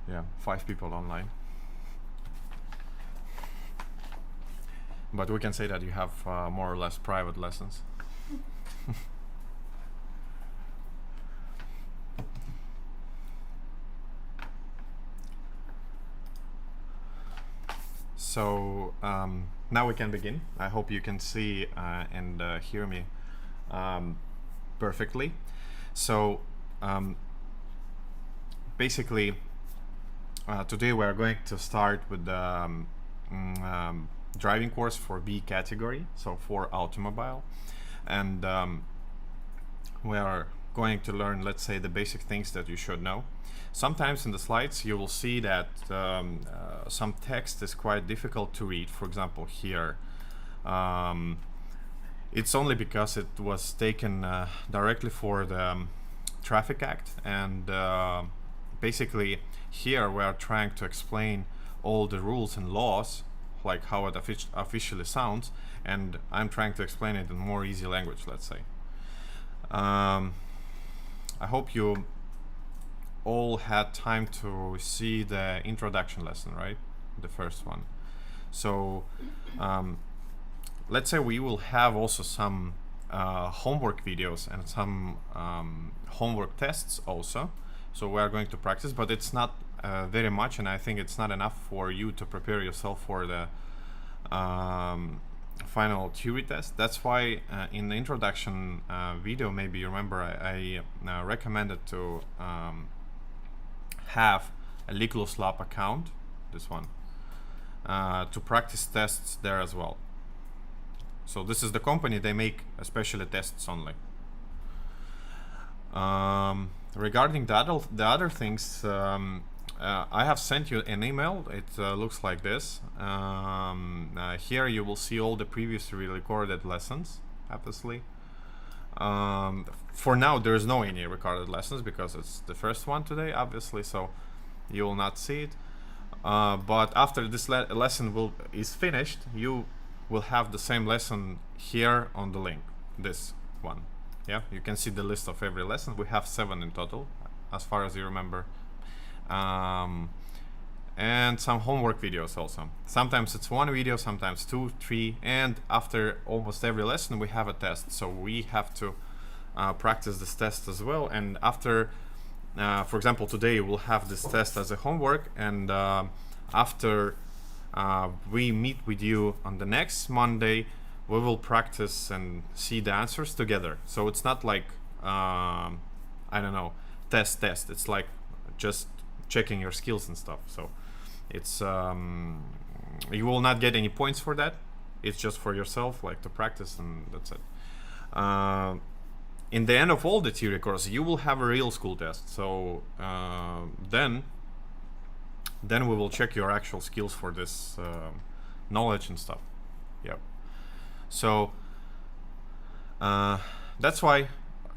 Yeah, 5 people online. But we can say that you have more or less private lessons. So now we can begin. I hope you can see and hear me perfectly. So basically, today we are going to start with the driving course for B category, so for automobile. And we are going to learn, let's say, the basic things that you should know. Sometimes in the slides you will see that some text is quite difficult to read. For example, here it's only because it was taken directly for the Traffic Act, and basically here we are trying to explain all the rules and laws, like how it officially sounds, and I'm trying to explain it in more easy language, let's say. I hope you all had time to see the introduction lesson, right? The first one. So let's say we will have also some homework videos and some homework tests also. So we are going to practice, but it's not very much, and I think it's not enough for you to prepare yourself for the final theory test. That's why in the introduction video, maybe you remember, I recommended to have a Liklus Lab account, this one, to practice tests there as well. So this is the company, they make especially tests only. Regarding the other things, I have sent you an email. It looks like this. Here you will see all the previously recorded lessons, obviously. For now, there is no any recorded lessons because it's the first one today, obviously, so you will not see it. But after this lesson is finished, you will have the same lesson here on the link, this one. Yeah, you can see the list of every lesson. We have 7 in total, as far as you remember. And some homework videos also. Sometimes it's 1 video, sometimes 2, 3, and after almost every lesson we have a test. So we have to practice this test as well. And after, for example, today we'll have this test as a homework, and after we meet with you on the next Monday, we will practice and see the answers together. So it's not like, I don't know, test. It's like just checking your skills and stuff. So it's you will not get any points for that. It's just for yourself, like to practice, and that's it. In the end of all the theory course, you will have a real school test. So then we will check your actual skills for this knowledge and stuff. Yep. So that's why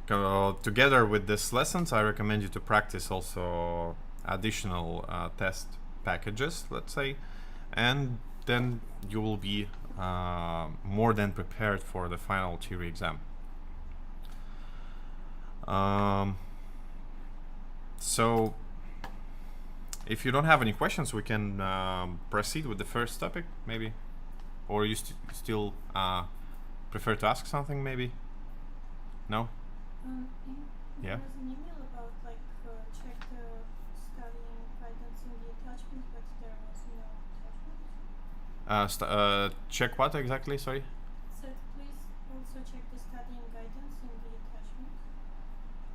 together with these lessons, I recommend you to practice also additional test packages, let's say, and then you will be more than prepared for the final theory exam. So if you don't have any questions, we can proceed with the first topic, maybe. Or you still prefer to ask something, maybe? No? Yeah. There was an email about check the studying guidance in the attachment, but there was no attachment. Check what exactly? Sorry. It said please also check the studying guidance in the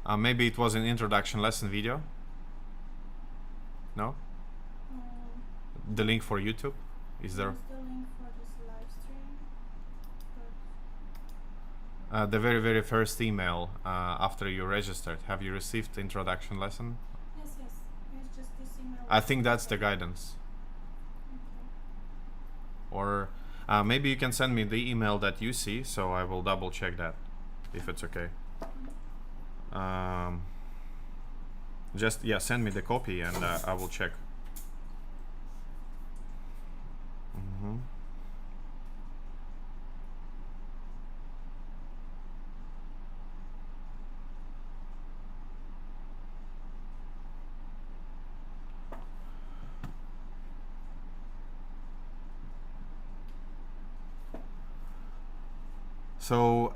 attachment. Maybe it was an introduction lesson video. No? The link for YouTube is there? The link for this live stream, but The very first email after you registered. Have you received the introduction lesson? yes, it's just this email. I think that's the guidance. Okay. Or maybe you can send me the email that you see, so I will double check that, if it's okay. Just send me the copy and I will check. So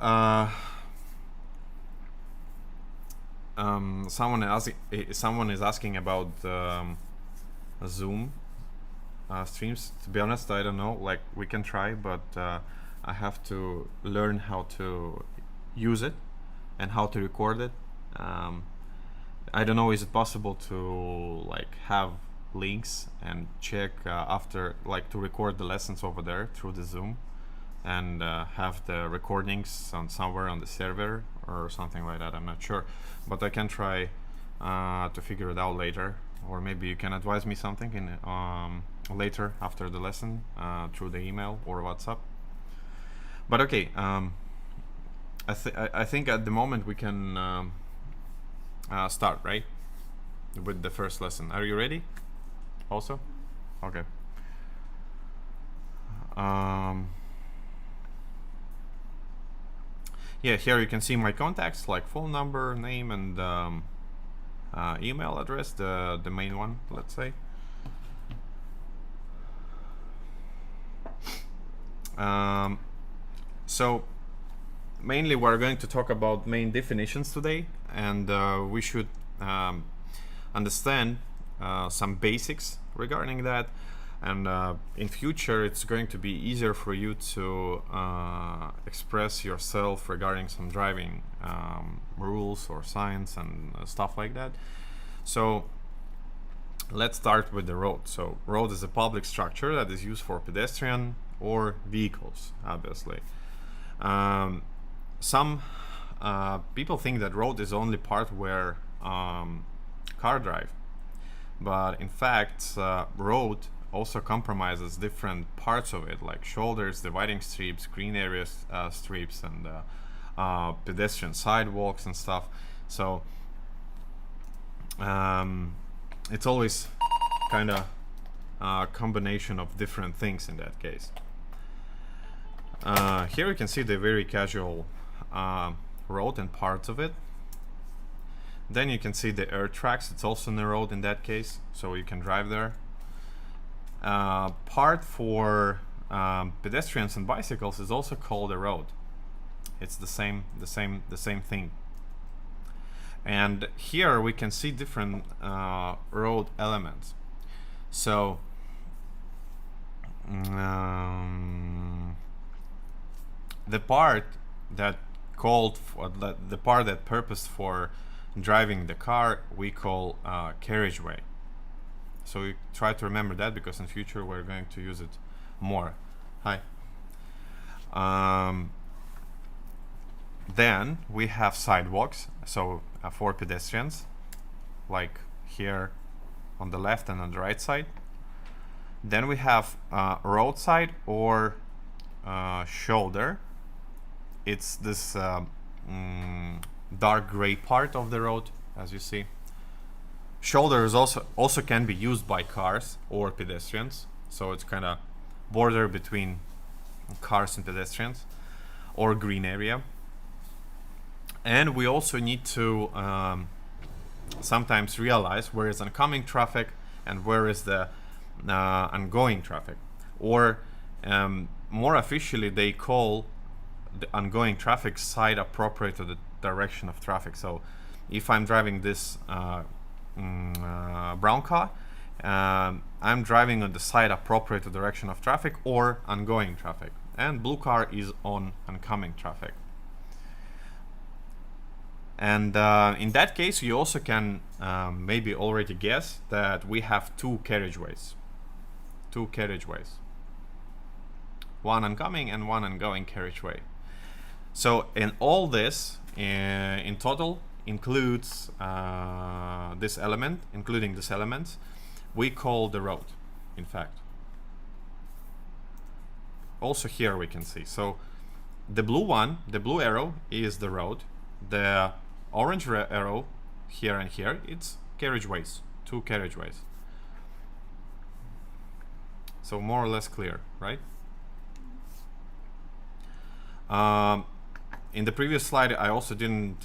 someone is asking about Zoom streams. To be honest, I don't know. Like, we can try, but I have to learn how to use it and how to record it. I don't know. Is it possible to like have links and check after, like, to record the lessons over there through the Zoom, and have the recordings on somewhere on the server or something like that? I'm not sure, but I can try to figure it out later, or maybe you can advise me something in later after the lesson through the email or WhatsApp. But okay, I think at the moment we can start, right, with the first lesson. Are you ready? Also, okay. Yeah, here you can see my contacts, like phone number, name, and email address, the main one, let's say. So mainly we're going to talk about main definitions today, and we should understand some basics regarding that, and in future it's going to be easier for you to express yourself regarding some driving rules or signs and stuff like that. So let's start with the road. So road is a public structure that is used for pedestrian or vehicles, obviously. Some people think that road is only part where car drive, but in fact road also compromises different parts of it, like shoulders, dividing strips, green areas strips, and pedestrian sidewalks and stuff. So it's always kind of a combination of different things in that case. Here you can see the very casual road and parts of it. Then you can see the air tracks. It's also in the road in that case, so you can drive there. Part for pedestrians and bicycles is also called a road. It's the same thing. And here we can see different road elements. So the part that called for the part that purposed for driving the car we call carriageway. So we try to remember that, because in future we're going to use it more. Hi. Then we have sidewalks, so for pedestrians, like here on the left and on the right side. Then we have roadside or shoulder. It's this dark gray part of the road, as you see. Shoulder is also can be used by cars or pedestrians, so it's kind of border between cars and pedestrians, or green area. And we also need to sometimes realize where is oncoming traffic and where is the ongoing traffic, or more officially they call the ongoing traffic side appropriate to the direction of traffic. So if I'm driving this brown car, I'm driving on the side appropriate to the direction of traffic or ongoing traffic, and blue car is on oncoming traffic. And in that case you also can maybe already guess that we have two carriageways, one oncoming and one ongoing carriageway. So in all this in total includes this element, including this element, we call the road, in fact. Also here we can see, so the blue arrow is the road, the orange arrow here and here, it's carriageways, two carriageways. So more or less clear, right? In the previous slide I also didn't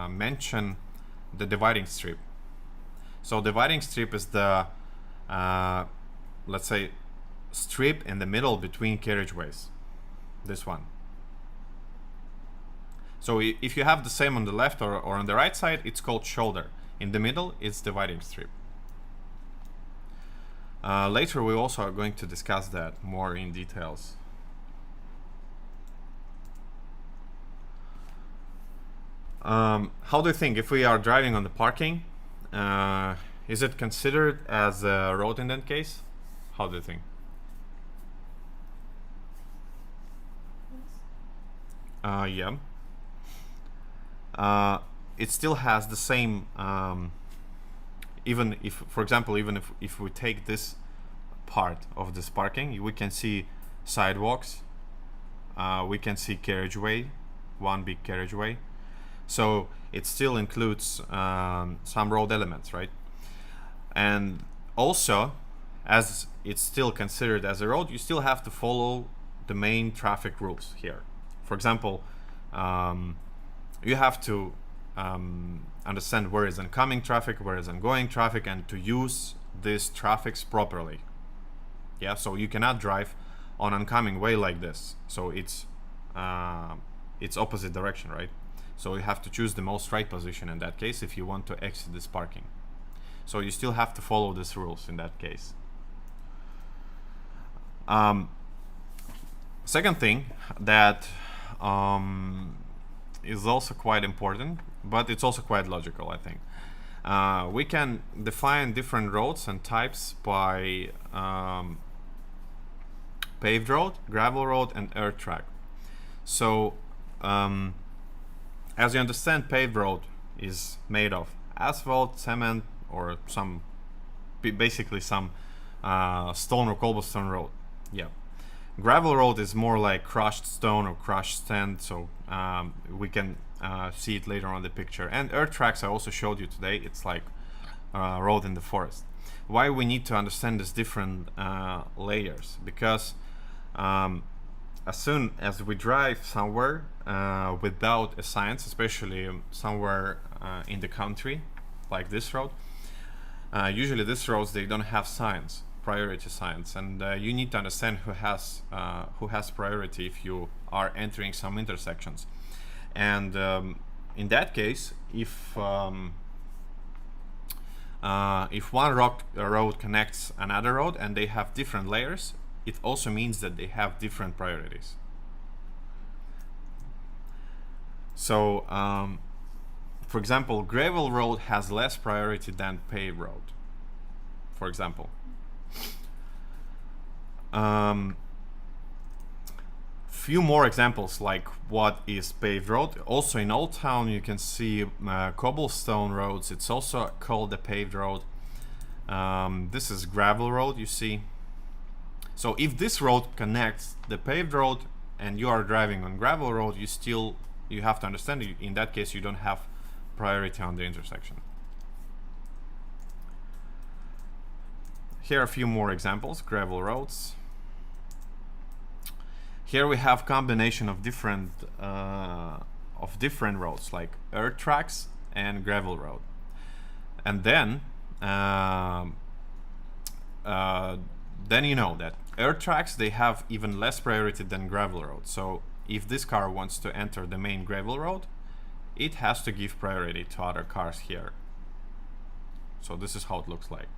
mention the dividing strip. So dividing strip is the let's say strip in the middle between carriageways, this one. So if you have the same on the left or on the right side, it's called shoulder. In the middle, it's dividing strip. Later, we also are going to discuss that more in details. How do you think, if we are driving on the parking, is it considered as a road in that case? How do you think? Yes. Yeah. It still has the same, even if, for example, even if we take this part of this parking, we can see sidewalks, we can see carriageway, one big carriageway. So it still includes some road elements, right? And also, as it's still considered as a road, you still have to follow the main traffic rules here. For example, you have to understand where is incoming traffic, where is ongoing traffic, and to use these traffics properly. Yeah, so you cannot drive on oncoming way like this. So it's opposite direction, right? So you have to choose the most right position in that case if you want to exit this parking. So you still have to follow these rules in that case. Second thing that is also quite important, but it's also quite logical, I think. We can define different roads and types by paved road, gravel road, and earth track. So as you understand, paved road is made of asphalt, cement, or basically some stone or cobblestone road. Yeah. Gravel road is more like crushed stone or crushed sand, so we can see it later on the picture. And earth tracks I also showed you today, it's like road in the forest. Why we need to understand these different layers? Because as soon as we drive somewhere without a signs, especially somewhere in the country, like this road, usually these roads, they don't have signs, priority signs, and you need to understand who has priority if you are entering some intersections. And in that case, if one road connects another road and they have different layers, it also means that they have different priorities. So for example, gravel road has less priority than paved road, for example. Few more examples like what is paved road. Also in Old Town you can see cobblestone roads. It's also called a paved road. This is gravel road, you see. So if this road connects the paved road and you are driving on gravel road, you have to understand in that case you don't have priority on the intersection. Here are a few more examples, gravel roads. Here we have combination of different roads like earth tracks and gravel road. And then you know that earth tracks, they have even less priority than gravel road. So if this car wants to enter the main gravel road, it has to give priority to other cars here. So this is how it looks like.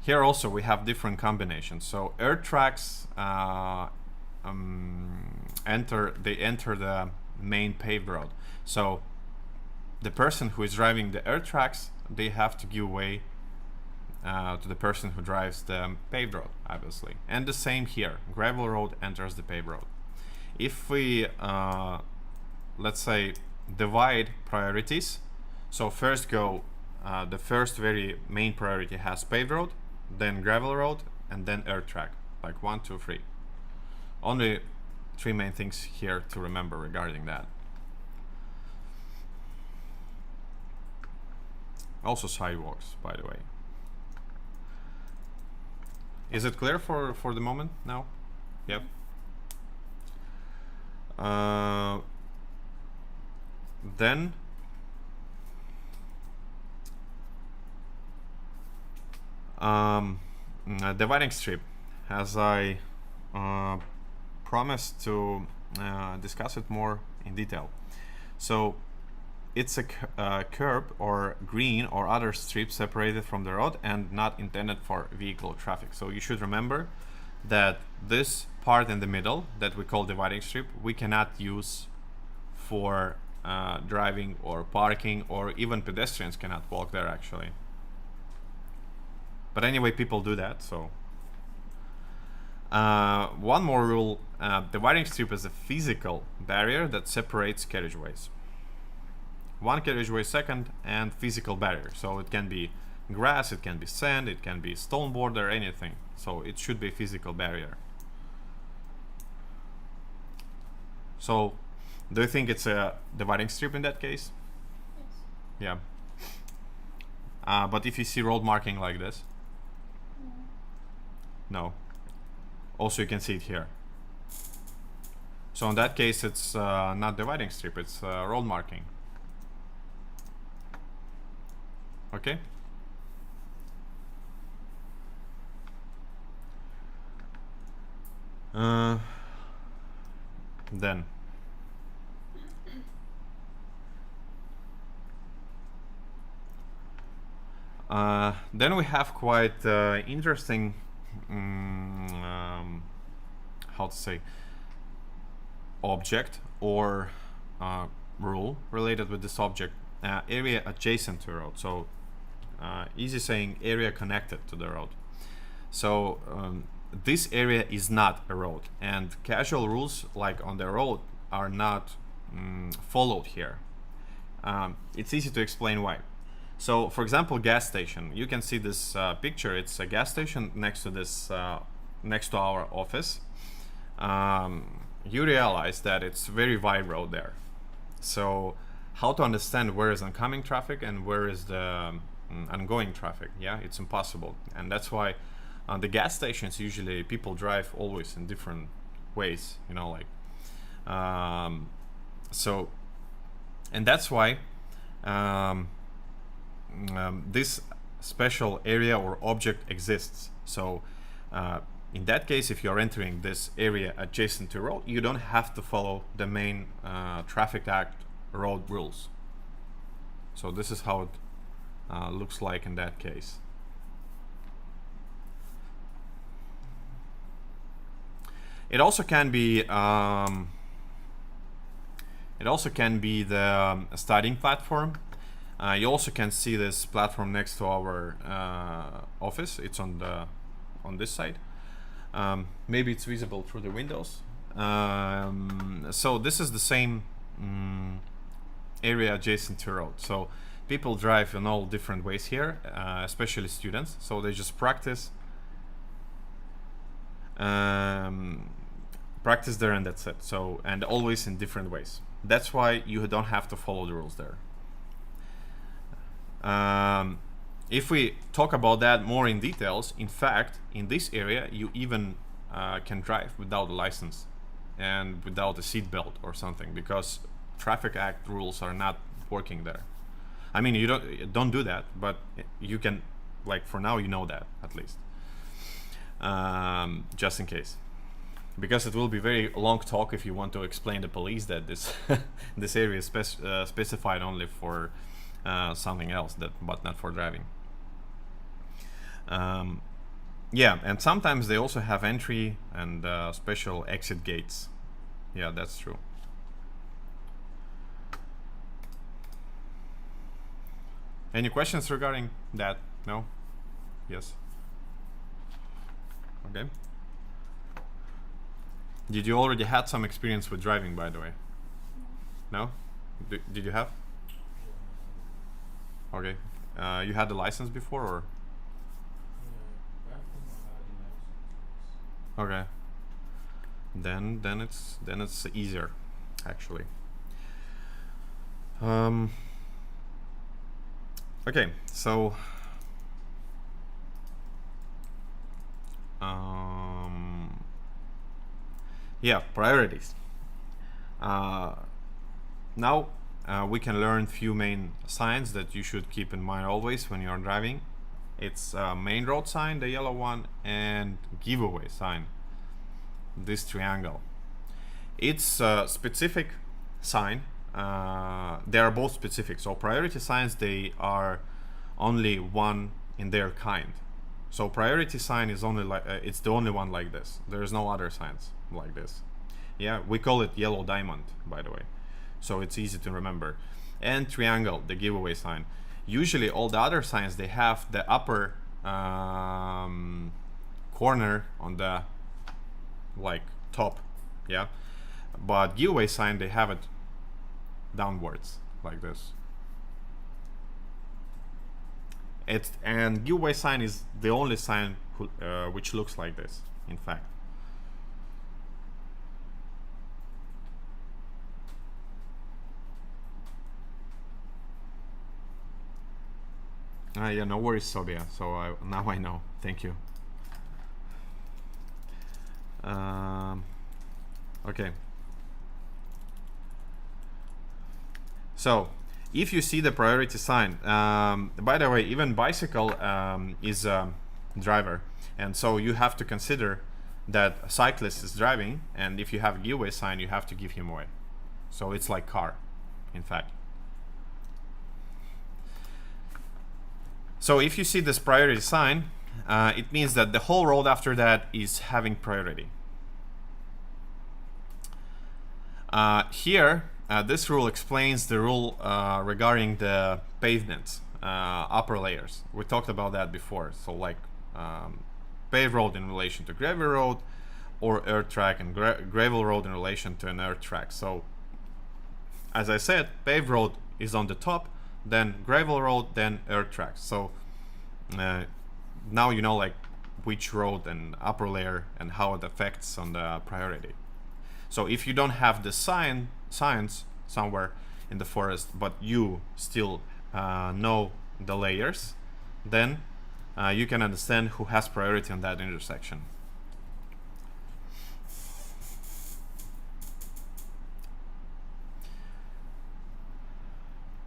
Here also we have different combinations. So earth tracks enter the main paved road. So the person who is driving the earth tracks, they have to give way to the person who drives the paved road, obviously. And the same here, gravel road enters the paved road. If we let's say divide priorities, so first go the first very main priority has paved road, then gravel road, and then earth track, like 1, 2, 3. Only 3 main things here to remember regarding that. Also sidewalks, by the way. Is it clear for the moment now? Yep. Then dividing strip, as I promised to discuss it more in detail. So it's a curb or green or other strip separated from the road and not intended for vehicle traffic. So you should remember that this part in the middle that we call dividing strip, we cannot use for driving or parking, or even pedestrians cannot walk there actually. But anyway, people do that. So one more rule, dividing strip is a physical barrier that separates carriageways. One carriageway second and physical barrier. So it can be grass, it can be sand, it can be stone border, anything. So it should be a physical barrier. So do you think it's a dividing strip in that case? Yes. Yeah. But if you see road marking like this? No. Also you can see it here. So in that case it's not dividing strip, it's road marking. Okay? Then we have quite interesting how to say object or rule related with this object, area adjacent to a road. So easy saying area connected to the road. So this area is not a road, and casual rules like on the road are not followed here. It's easy to explain why. So for example, gas station, you can see this picture. It's a gas station next to this next to our office. You realize that it's very wide road there. So how to understand where is oncoming traffic and where is the ongoing traffic? Yeah, it's impossible. And that's why the gas stations, usually people drive always in different ways, you know, like so, and that's why this special area or object exists. So in that case, if you're entering this area adjacent to road, you don't have to follow the main Traffic Act road rules. So this is how it looks like in that case. It also can be the studying platform. You also can see this platform next to our office. It's on this side. Maybe it's visible through the windows. So this is the same area adjacent to road. So people drive in all different ways here, especially students. So they just practice there, and that's it. So, and always in different ways. That's why you don't have to follow the rules there. If we talk about that more in details, in fact, in this area, you even can drive without a license and without a seat belt or something, because Traffic Act rules are not working there. I mean, you don't do that, but you can, like for now, you know that at least, just in case, because it will be very long talk if you want to explain to police that this this area is specified only for something else, but not for driving. Yeah, and sometimes they also have entry and special exit gates. Yeah, that's true. Any questions regarding that? No? Yes? Okay. Did you already had some experience with driving, by the way? No? Did you have? Okay. You had the license before, or? Okay. Then it's easier, actually. Okay, so yeah, priorities. Now we can learn few main signs that you should keep in mind always when you're driving. It's main road sign, the yellow one, and giveaway sign, this triangle. It's a specific sign. They are both specific. So priority signs, they are only one in their kind. So priority sign is only like it's the only one like this. There is no other signs like this. Yeah, we call it yellow diamond, by the way. So it's easy to remember. And triangle, the giveaway sign. Usually all the other signs, they have the upper corner on the like top, yeah. But giveaway sign, they have it downwards like this. And giveaway sign is the only sign which looks like this, in fact. Yeah, no worries, Sobia. So now I know. Thank you. Okay. So, if you see the priority sign, by the way, even bicycle is a driver, and so you have to consider that a cyclist is driving, and if you have a giveaway sign, you have to give him away. So it's like car, in fact. So if you see this priority sign, it means that the whole road after that is having priority. Here, this rule explains the rule regarding the pavements, upper layers. We talked about that before. So like paved road in relation to gravel road, or earth track, and gravel road in relation to an earth track. So as I said, paved road is on the top, then gravel road, then earth track. So now you know like which road and upper layer and how it affects on the priority. So if you don't have the signs somewhere in the forest, but you still know the layers, then you can understand who has priority on that intersection.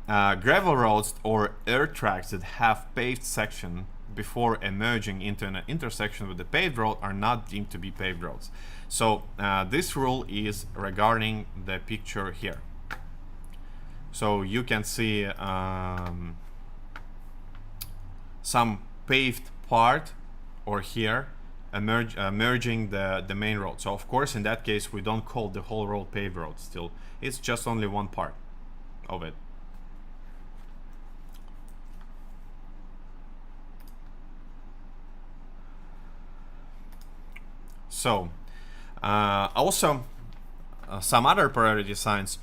Gravel roads or earth tracks that have paved section before emerging into an intersection with the paved road are not deemed to be paved roads. So this rule is regarding the picture here. So you can see some paved part or here merging the main road. So of course in that case we don't call the whole road paved road still. It's just only one part of it. So also some other priority signs,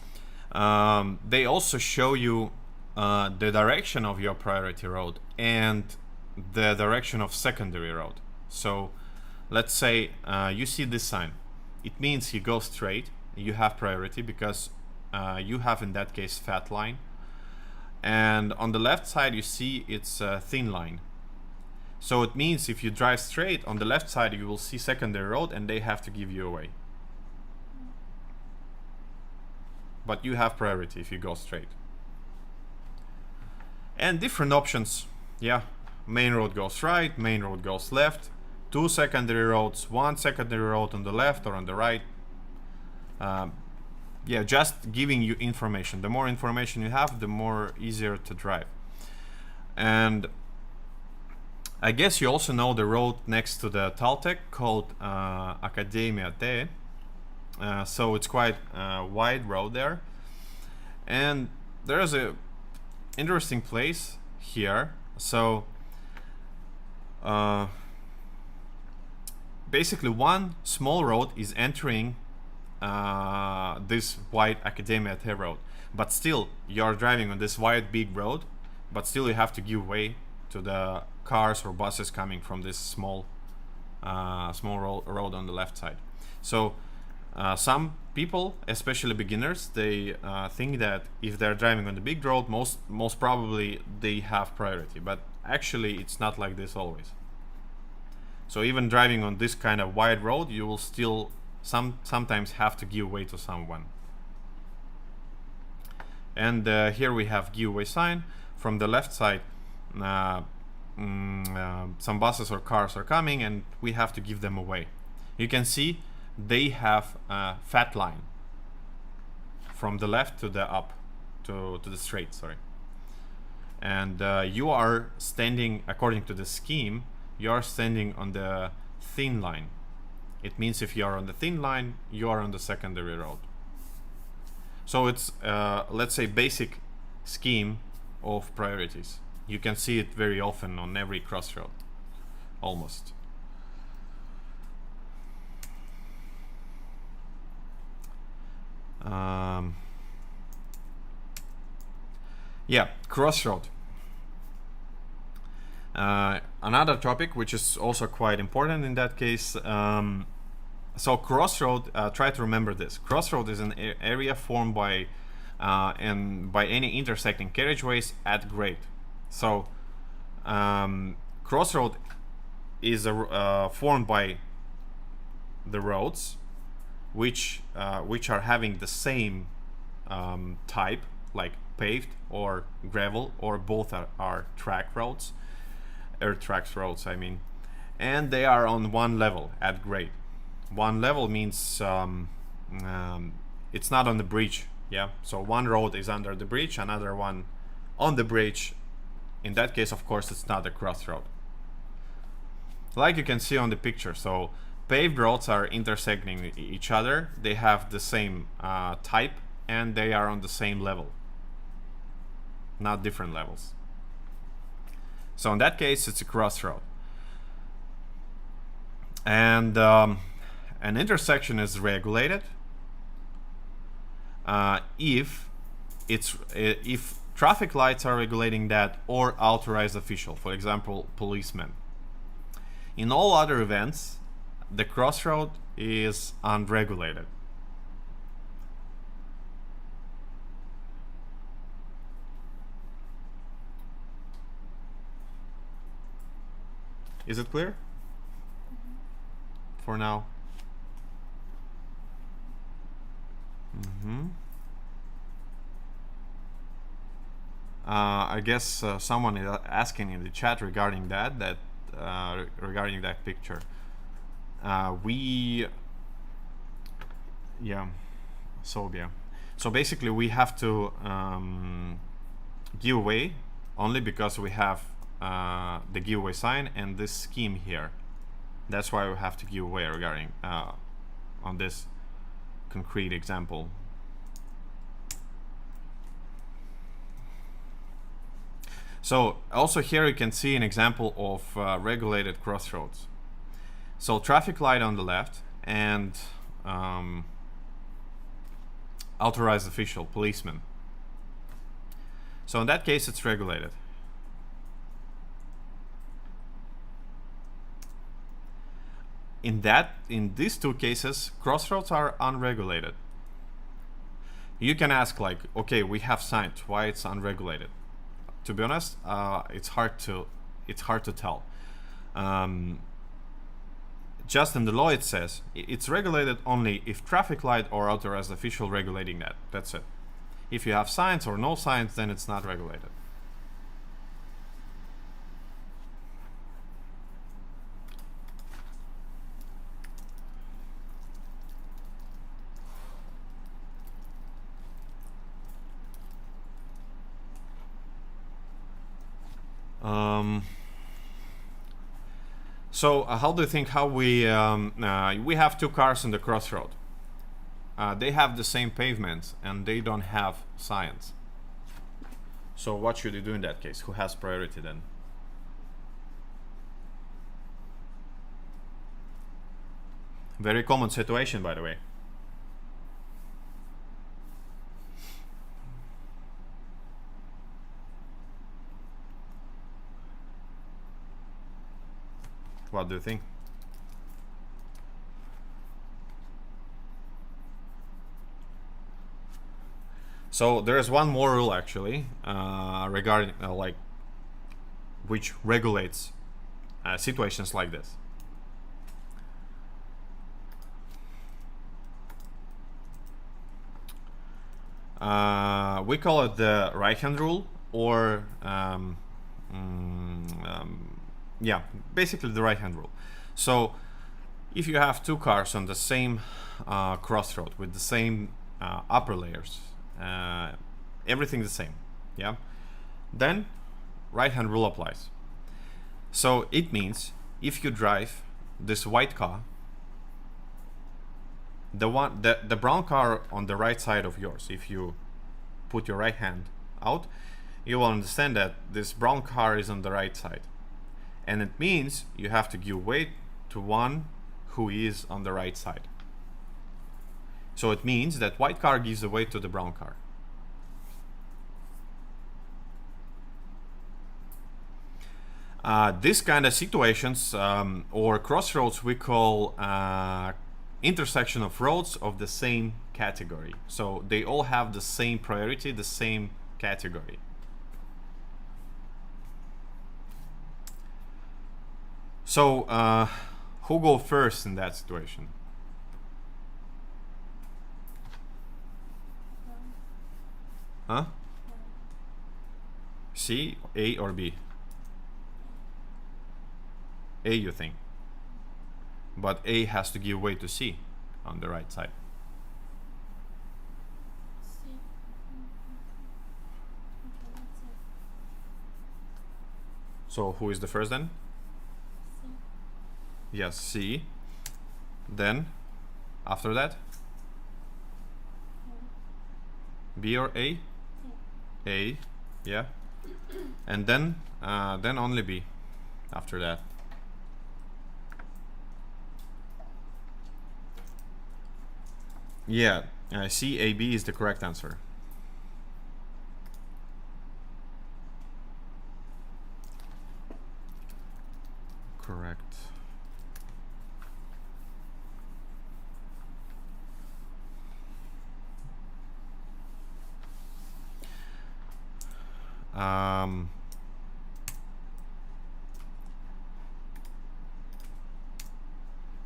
they also show you the direction of your priority road and the direction of secondary road. So let's say you see this sign, it means you go straight, you have priority because you have in that case fat line, and on the left side you see it's a thin line. So it means if you drive straight, on the left side you will see secondary road and they have to give you away. But you have priority if you go straight. And different options, yeah. Main road goes right, main road goes left, 2 secondary roads, 1 secondary road on the left or on the right. Yeah, just giving you information. The more information you have, the more easier to drive. And I guess you also know the road next to the Taltech called Academia T. So it's quite a wide road there. And there's a interesting place here. So basically one small road is entering this wide Academia T road. But still, you're driving on this wide big road, but still you have to give way to the cars or buses coming from this small road on the left side. So some people, especially beginners, they think that if they're driving on the big road, most probably they have priority, but actually it's not like this always. So even driving on this kind of wide road, you will still sometimes have to give way to someone. And here we have giveaway sign. From the left side, some buses or cars are coming and we have to give them away. You can see they have a fat line. from the left to the up, to the straight, sorry. And you are standing, according to the scheme, you are standing on the thin line. It means if you are on the thin line, you are on the secondary road. So it's, let's say, basic scheme of priorities. You can see it very often on every crossroad, almost. Yeah, crossroad. Another topic which is also quite important in that case. So crossroad, try to remember this. Crossroad is an area formed by any intersecting carriageways at grade. So crossroad is formed by the roads which are having the same type, like paved or gravel, or both are track roads, earth tracks roads, I mean, and they are on one level at grade. One level means it's not on the bridge, yeah. So one road is under the bridge, another one on the bridge. In that case, of course, it's not a crossroad. Like you can see on the picture, so paved roads are intersecting each other. They have the same type, and they are on the same level, not different levels. So in that case, it's a crossroad. And an intersection is regulated if traffic lights are regulating that, or authorized official, for example, policemen. In all other events, the crossroad is unregulated. Is it clear? For now? I guess someone is asking in the chat regarding that regarding that picture. So basically we have to give away only because we have the giveaway sign and this scheme here. That's why we have to give away regarding on this concrete example. So also here you can see an example of regulated crossroads. So traffic light on the left and authorized official, policeman. So in that case it's regulated. In these two cases, crossroads are unregulated. You can ask, like, okay, we have signs, why it's unregulated? To be honest, it's hard to tell. Just in the law it says it's regulated only if traffic light or authorized official regulating that. That's it. If you have signs or no signs, then it's not regulated. So how do you think how we have two cars in the crossroad? They have the same pavement and they don't have signs. So what should you do in that case? Who has priority then? Very common situation, by the way. What do you think? So there is one more rule actually regarding like which regulates situations like this. We call it the right-hand rule, or yeah, basically the right-hand rule. So if you have two cars on the same crossroad with the same upper layers. Everything the same. Yeah. Then right hand rule applies. So it means if you drive this white car, the brown car on the right side of yours, if you put your right hand out, you will understand that this brown car is on the right side, and it means you have to give way to one who is on the right side. So it means that white car gives away to the brown car. This kind of situations or crossroads we call intersection of roads of the same category. So they all have the same priority, the same category. So who go first in that situation? Huh? C, A, or B? A, you think? But A has to give way to C on the right side. C. Okay, let's say So who is the first then? C. Yes, C. Then after that, B or A? A, yeah. And then only B after that. Yeah, C, A, B is the correct answer. Correct.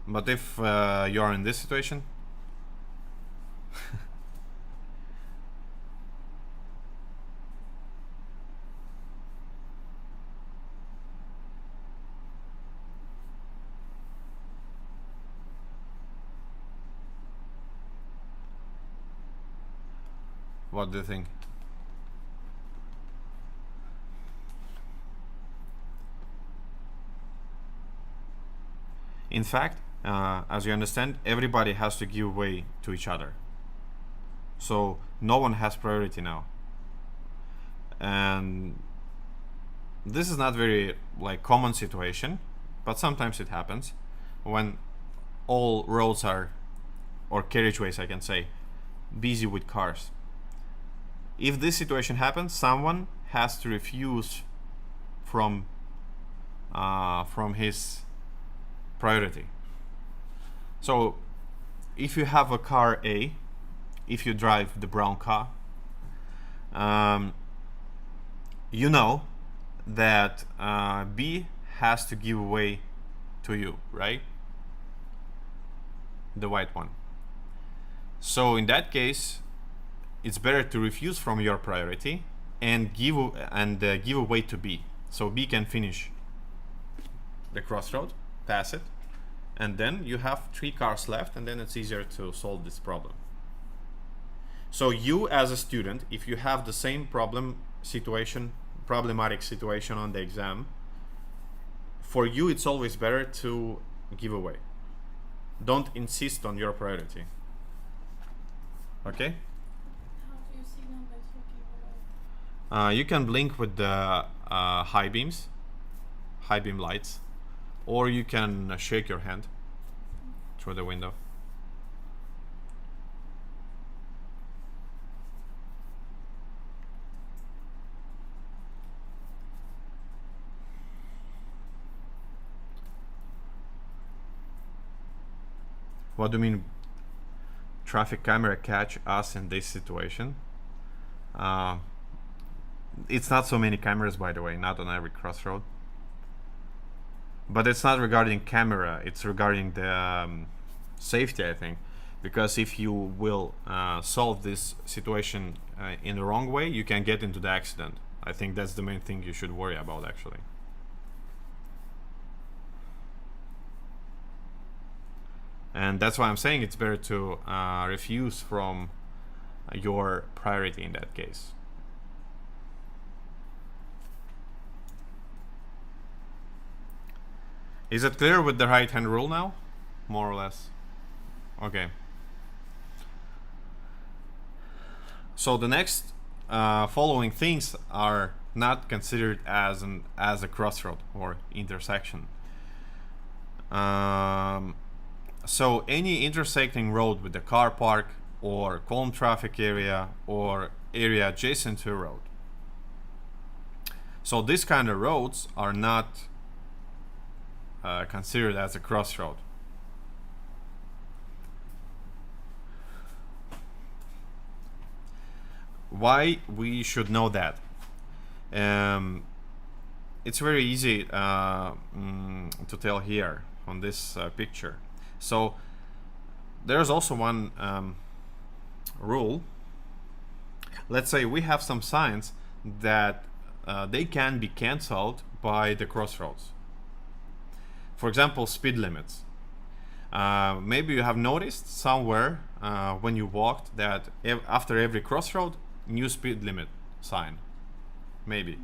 But if you are in this situation, what do you think? In fact, as you understand, everybody has to give way to each other. So no one has priority now. And this is not very common situation, but sometimes it happens when all roads are, or carriageways I can say, busy with cars. If this situation happens, someone has to refuse from his priority. So if you have a car A, if you drive the brown car, you know that B has to give way to you, right? The white one. So in that case, it's better to refuse from your priority and give way to B, so B can finish the crossroad, pass it, and then you have 3 cars left, and then it's easier to solve this problem. So you as a student, if you have the same problematic situation on the exam, for you it's always better to give away. Don't insist on your priority. Okay? How do you signal that you give away? You can blink with the high beam lights, or you can shake your hand through the window. What do you mean traffic camera catch us in this situation? It's not so many cameras, by the way, not on every crossroad. But it's not regarding camera, it's regarding the safety, I think. Because if you will solve this situation in the wrong way, you can get into the accident. I think that's the main thing you should worry about, actually. And that's why I'm saying it's better to refuse from your priority in that case. Is it clear with the right hand rule now? More or less. Okay. So the next following things are not considered as a crossroad or intersection. So any intersecting road with the car park or calm traffic area or area adjacent to a road. So these kind of roads are not considered as a crossroad. Why we should know that? It's very easy to tell here on this picture. So there's also one rule. Let's say we have some signs that they can be cancelled by the crossroads. For example, speed limits. Maybe you have noticed somewhere when you walked that after every crossroad, new speed limit sign. Maybe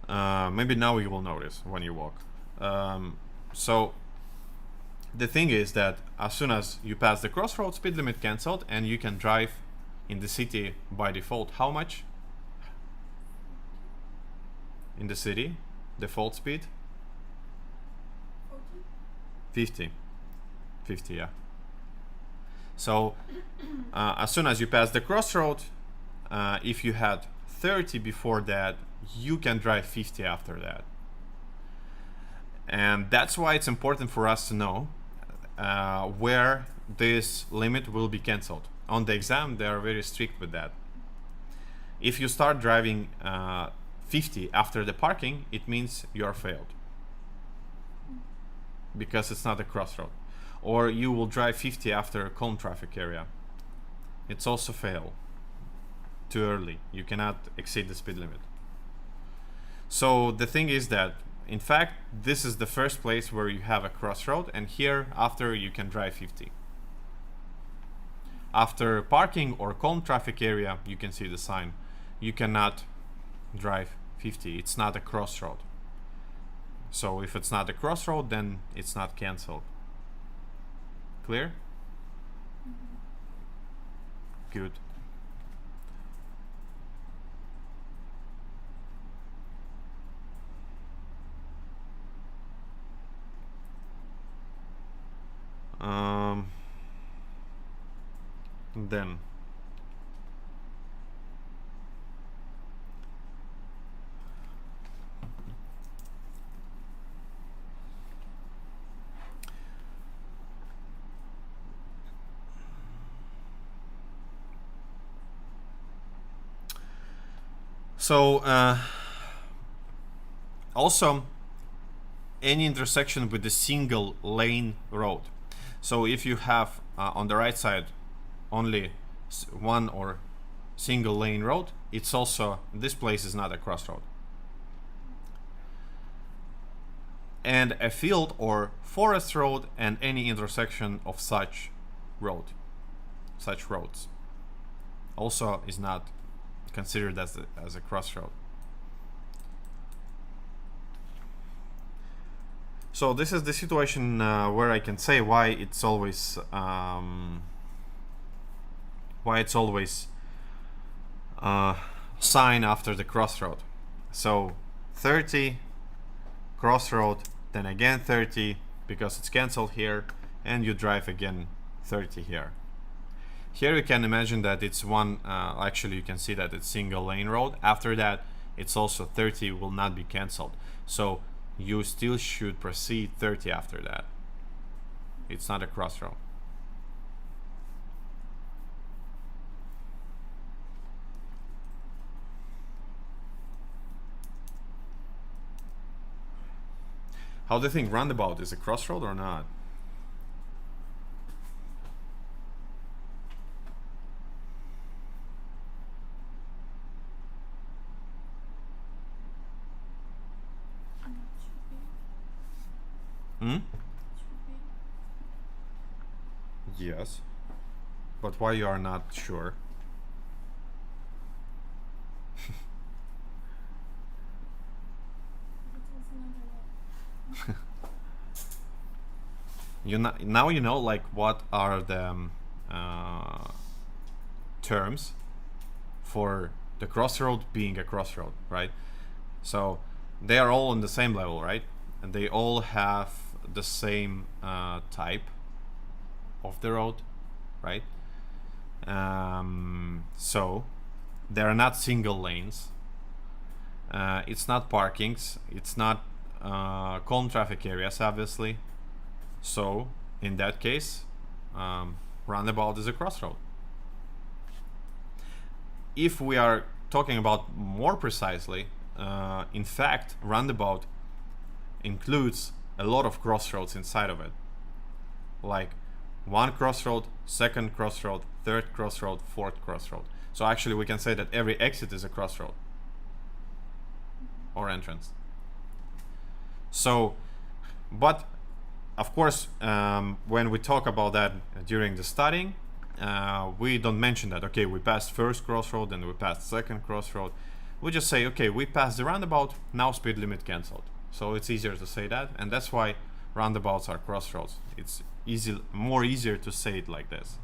now you will notice when you walk. So the thing is that as soon as you pass the crossroad, speed limit cancelled, and you can drive in the city by default. How much? In the city, default speed? 50, yeah. So as soon as you pass the crossroad, if you had 30 before that, you can drive 50 after that. And that's why it's important for us to know where this limit will be cancelled. On the exam, they are very strict with that. If you start driving 50 after the parking, it means you are failed, because it's not a crossroad. Or you will drive 50 after a calm traffic area. It's also fail. Too early. You cannot exceed the speed limit. So the thing is that, in fact, this is the first place where you have a crossroad, and here after you can drive 50. After parking or calm traffic area, you can see the sign. You cannot drive 50. It's not a crossroad. So if it's not a crossroad, then it's not cancelled. Clear? Good. Then also any intersection with a single lane road. So if you have on the right side only one or single lane road, it's also, this place is not a crossroad. And a field or forest road and any intersection of such roads also is not considered as a crossroad. So this is the situation where I can say why it's always sign after the crossroad. So 30 crossroad, then again 30 because it's cancelled here, and you drive again 30 here. Here you can imagine that it's one, actually you can see that it's single lane road. After that, it's also 30 will not be cancelled. So you still should proceed 30 after that. It's not a crossroad. How do you think roundabout is a crossroad or not? Yes. But why you are not sure? Now you know like what are the terms for the crossroad being a crossroad, right? So they are all on the same level, right? And they all have the same type of the road, right? So they are not single lanes. It's not parkings. It's not calm traffic areas, obviously. So in that case, roundabout is a crossroad. If we are talking about more precisely, in fact, roundabout includes a lot of crossroads inside of it. Like one crossroad, second crossroad, third crossroad, fourth crossroad. So actually we can say that every exit is a crossroad or entrance. So, but of course, when we talk about that during the studying, we don't mention that, okay, we passed first crossroad and we passed second crossroad. We just say, okay, we passed the roundabout, now speed limit cancelled. So it's easier to say that, and that's why roundabouts are crossroads. It's more easier to say it like this.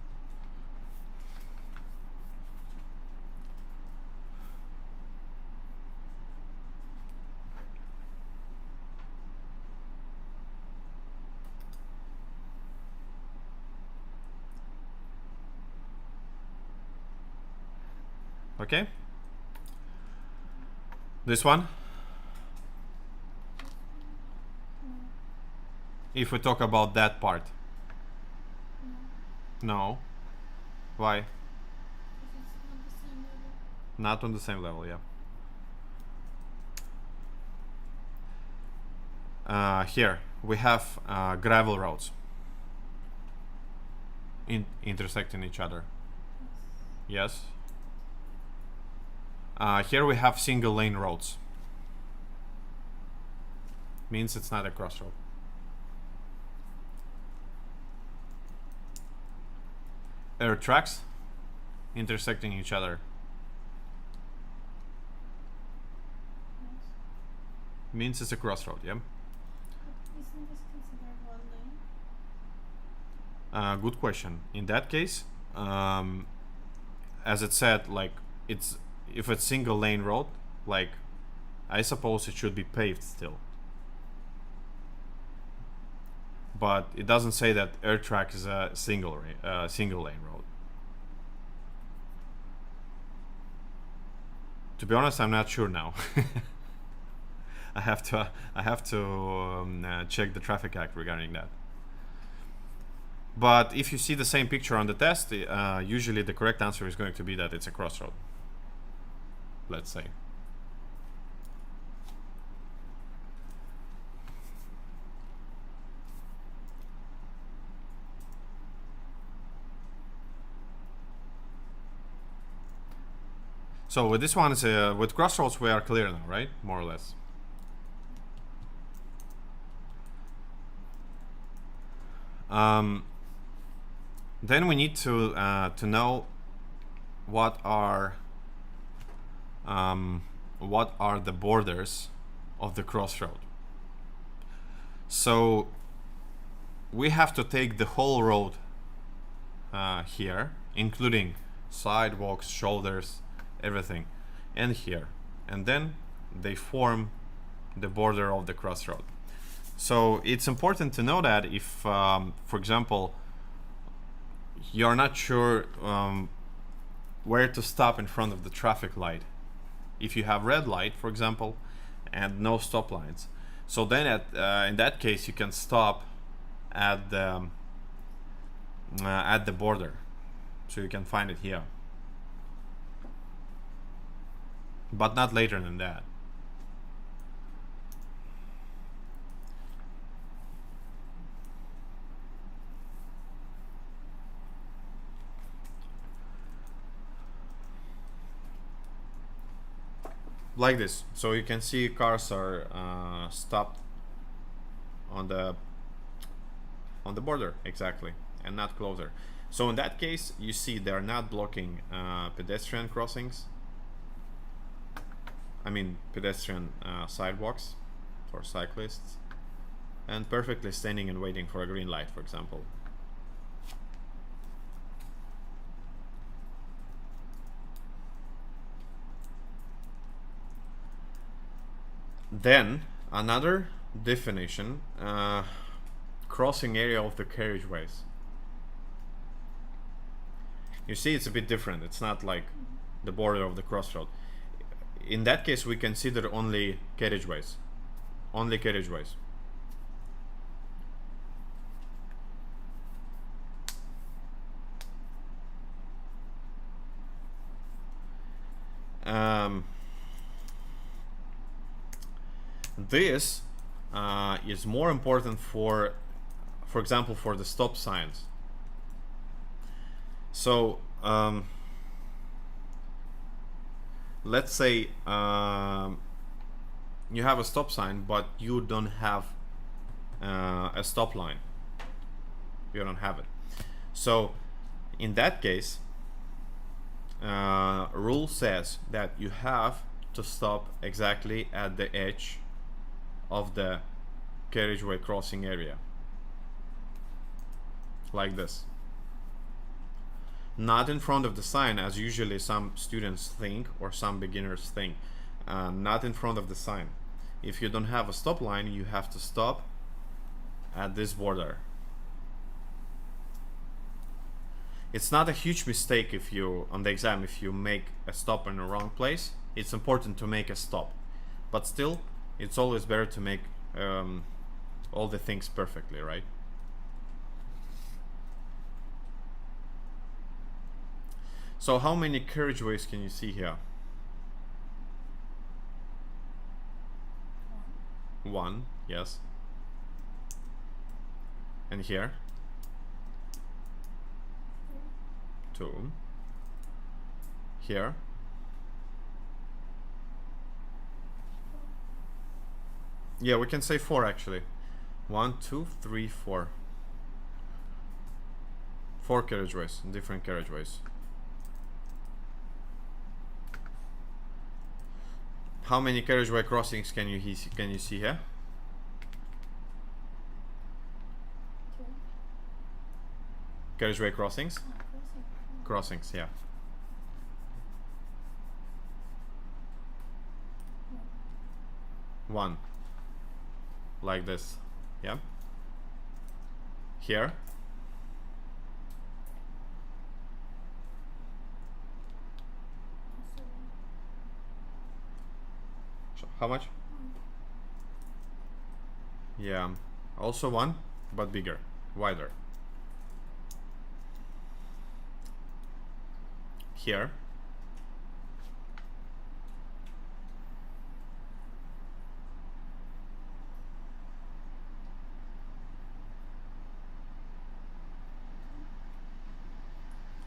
Okay? This one? If we talk about that part. No. Why? Not on the same level, yeah. Here we have gravel roads intersecting each other. Yes. Here we have single lane roads. Means it's not a crossroad. Air tracks intersecting each other. Means it's a crossroad, yeah? Isn't this considered one lane? Good question. In that case, as it said, like if it's single lane road, like I suppose it should be paved still. But it doesn't say that air track is a single lane road. To be honest, I'm not sure now. I have to check the traffic act regarding that. But if you see the same picture on the test, usually the correct answer is going to be that it's a crossroad. Let's say. So with this one, with crossroads, we are clear now, right? More or less. Then we need to know what are the borders of the crossroad. So we have to take the whole road here, including sidewalks, shoulders, everything, and here, and then they form the border of the crossroad. So it's important to know that if, for example, you're not sure where to stop in front of the traffic light, if you have red light, for example, and no stop lines, so then in that case you can stop at the border, so you can find it here, but not later than that. Like this, so you can see cars are stopped on the border, exactly, and not closer. So in that case, you see they're not blocking pedestrian crossings, pedestrian sidewalks for cyclists, and perfectly standing and waiting for a green light, for example. Then another definition, crossing area of the carriageways. You see, it's a bit different. It's not like the border of the crossroad. In that case, we consider only carriageways. Only carriageways. This is more important for example, for the stop signs. So let's say you have a stop sign, but you don't have a stop line. You don't have it. So in that case, rule says that you have to stop exactly at the edge of the carriageway crossing area, like this. Not in front of the sign, as usually some students think, or some beginners think. Not in front of the sign. If you don't have a stop line, you have to stop at this border. It's not a huge mistake if you, on the exam, if you make a stop in the wrong place. It's important to make a stop, but still, it's always better to make all the things perfectly, right? So how many carriageways can you see here? One, yes. And here? Two. Here? Yeah, we can say 4 actually. 1, 2, 3, 4. 4 carriageways, different carriageways. How many carriageway crossings can you see here? 2. Carriageway crossings? Crossings, yeah. 1. Like this, yeah. Here. How much? Yeah, also 1, but bigger, wider. Here.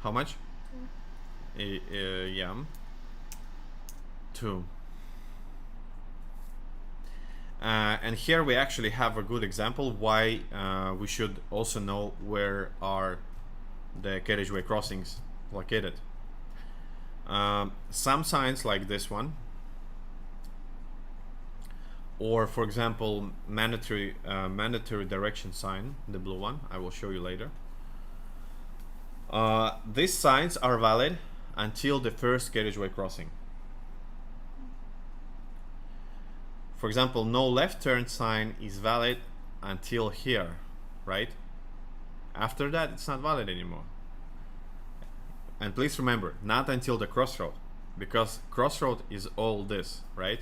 How much? 2. Yeah. 2. And here we actually have a good example why we should also know where are the carriageway crossings located. Some signs like this one, or for example mandatory direction sign, the blue one, I will show you later. These signs are valid until the first carriageway crossing. For example, no left turn sign is valid until here, right? After that, it's not valid anymore. And please remember, not until the crossroad, because crossroad is all this, right?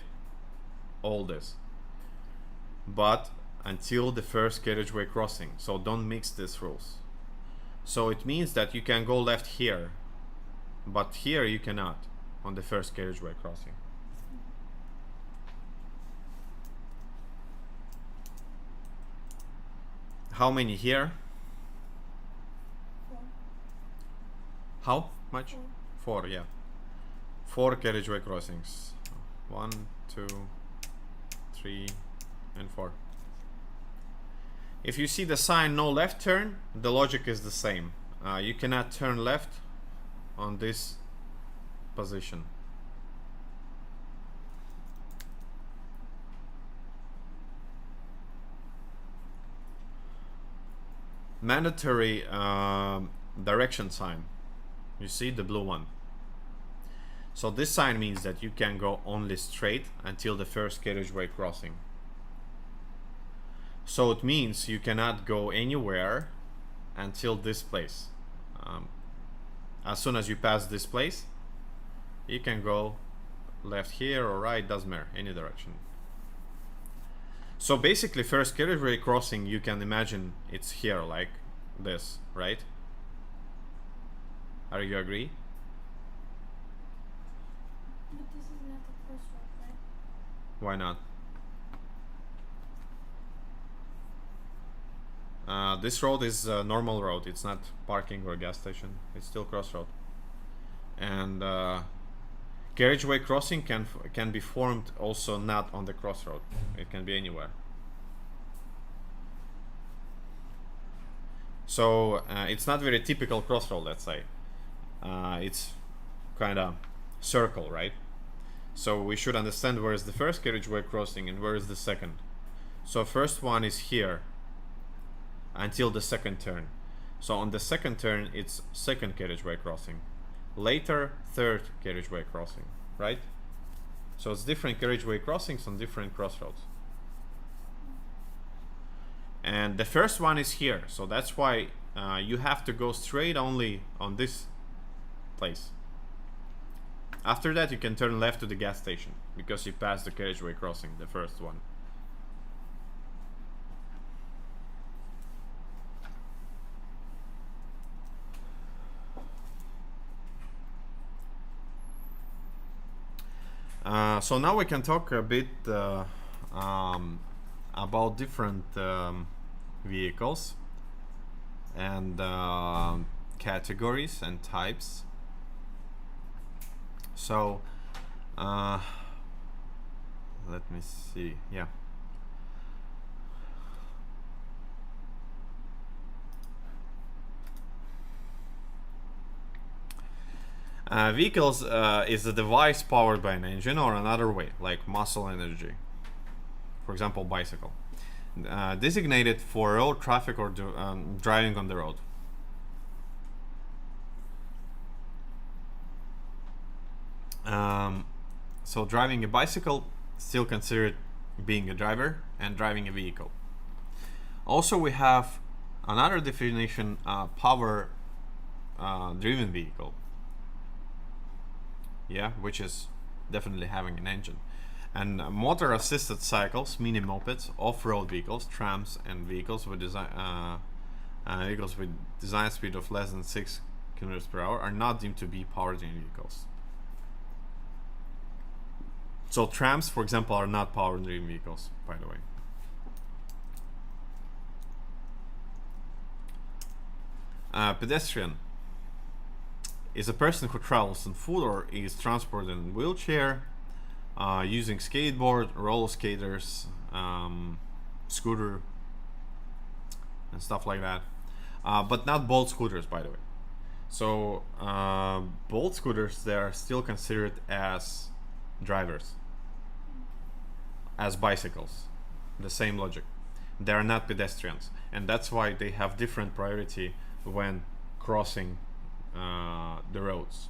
All this. But until the first carriageway crossing, so don't mix these rules. So it means that you can go left here, but here you cannot on the first carriageway crossing. How many here? 4. How much? 4. 4, yeah. 4 carriageway crossings. 1, 2, 3, and 4. If you see the sign no left turn, the logic is the same. You cannot turn left on this position. mandatory direction sign. You see the blue one. So this sign means that you can go only straight until the first carriageway crossing. So it means you cannot go anywhere until this place. As soon as you pass this place, you can go left here or right, doesn't matter, any direction. So basically, first carriageway crossing, you can imagine it's here like this, right? Are you agree? But this is not a crossroad, right? Why not? This road is a normal road. It's not parking or gas station. It's still crossroad. And carriageway crossing can be formed also not on the crossroad. It can be anywhere. So it's not very typical crossroad, let's say. It's kind of circle, right? So we should understand where is the first carriageway crossing and where is the second. So first one is here until the second turn. So on the second turn, it's second carriageway crossing. Later, third carriageway crossing, right? So it's different carriageway crossings on different crossroads. And the first one is here, so that's why you have to go straight only on this place. After that, you can turn left to the gas station because you passed the carriageway crossing, the first one. So now we can talk a bit about different vehicles and categories and types. So let me see. Yeah. Vehicles is a device powered by an engine or another way, like muscle energy. For example, bicycle. Designated for road traffic or driving on the road. So driving a bicycle still considered being a driver and driving a vehicle. Also, we have another definition: power driven vehicle. Yeah, which is definitely having an engine. And motor assisted cycles, mini mopeds, off-road vehicles, trams, and vehicles with design speed of less than 6 km per hour are not deemed to be power-driven vehicles. So trams, for example, are not power-driven vehicles, by the way. Pedestrian is a person who travels on foot or is transported in a wheelchair, using skateboard, roller skaters, scooter, and stuff like that. But not Bolt scooters, by the way. So Bolt scooters, they are still considered as drivers, as bicycles. The same logic. They are not pedestrians, and that's why they have different priority when crossing the roads.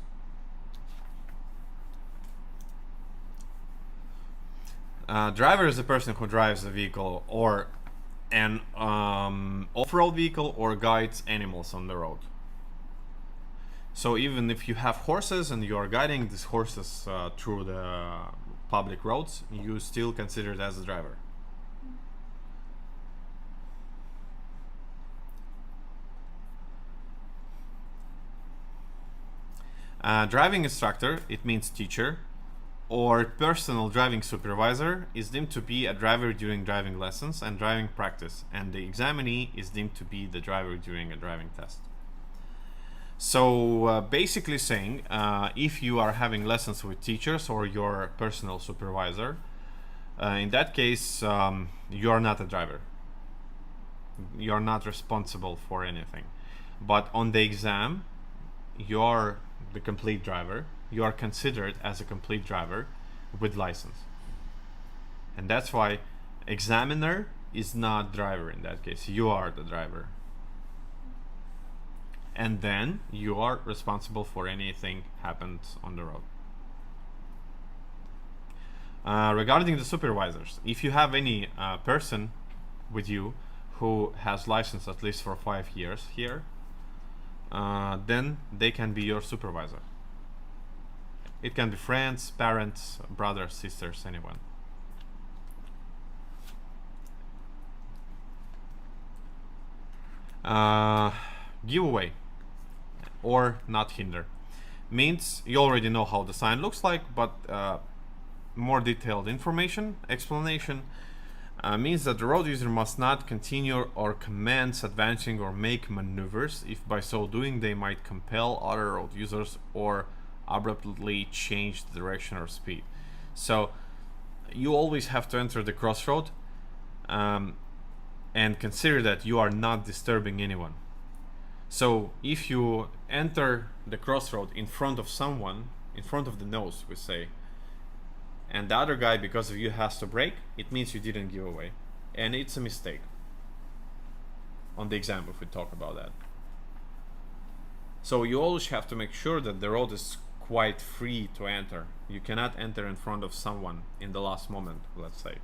Driver is a person who drives a vehicle or an off-road vehicle or guides animals on the road. So even if you have horses and you are guiding these horses through the public roads, you still considered as a driver. Driving instructor, it means teacher, or personal driving supervisor, is deemed to be a driver during driving lessons and driving practice, and the examinee is deemed to be the driver during a driving test. So basically saying, if you are having lessons with teachers or your personal supervisor, in that case, you are not a driver. You are not responsible for anything. But on the exam, you're the complete driver. You are considered as a complete driver with license. And that's why examiner is not driver in that case. You are the driver. and then you are responsible for anything happens on the road. Regarding the supervisors, if you have any person with you who has license at least for 5 years here, then they can be your supervisor. It can be friends, parents, brothers, sisters, anyone. Giveaway or not hinder means you already know how the sign looks like, but more detailed information, explanation means that the road user must not continue or commence advancing or make maneuvers if by so doing they might compel other road users or abruptly change the direction or speed. So you always have to enter the crossroad and consider that you are not disturbing anyone. So if you enter the crossroad in front of someone, in front of the nose, we say, and the other guy, because of you, has to brake, it means you didn't give away. And it's a mistake. On the exam, if we talk about that. So you always have to make sure that the road is quite free to enter. You cannot enter in front of someone in the last moment, let's say.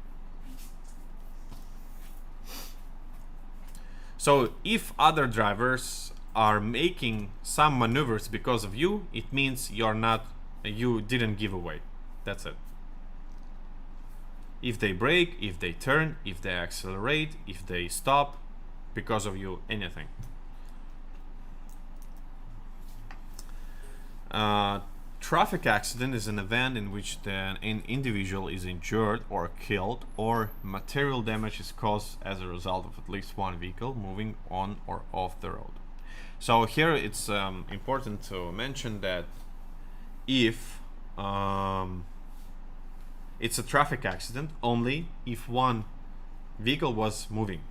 So if other drivers are making some maneuvers because of you, it means you didn't give away. That's it. If they brake, if they turn, if they accelerate, if they stop because of you, anything. Traffic accident is an event in which an individual is injured or killed, or material damage is caused as a result of at least one vehicle moving on or off the road. So here it's important to mention that if it's a traffic accident only if one vehicle was moving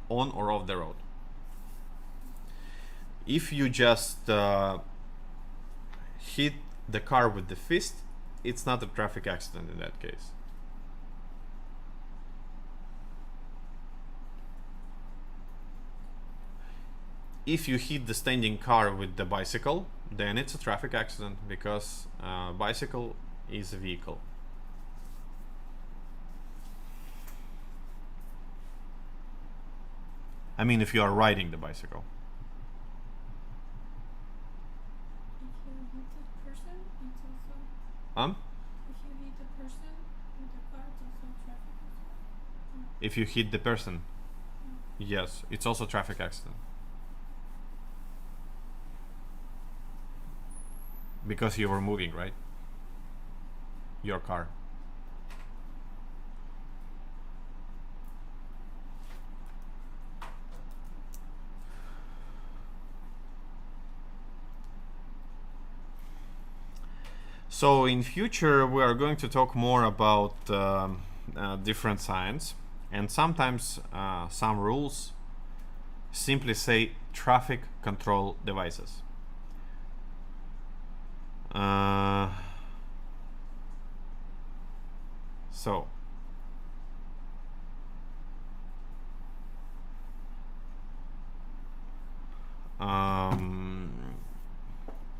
on or off the road. If you just hit the car with the fist, it's not a traffic accident in that case. If you hit the standing car with the bicycle, then it's a traffic accident because bicycle is a vehicle. I mean, if you are riding the bicycle. If you hit the person, it's also. If you hit the person with the car, it's also traffic accident. If you hit the person, yes, it's also traffic accident. Because you were moving, right? Your car. So in future we are going to talk more about different signs, and sometimes some rules simply say traffic control devices. So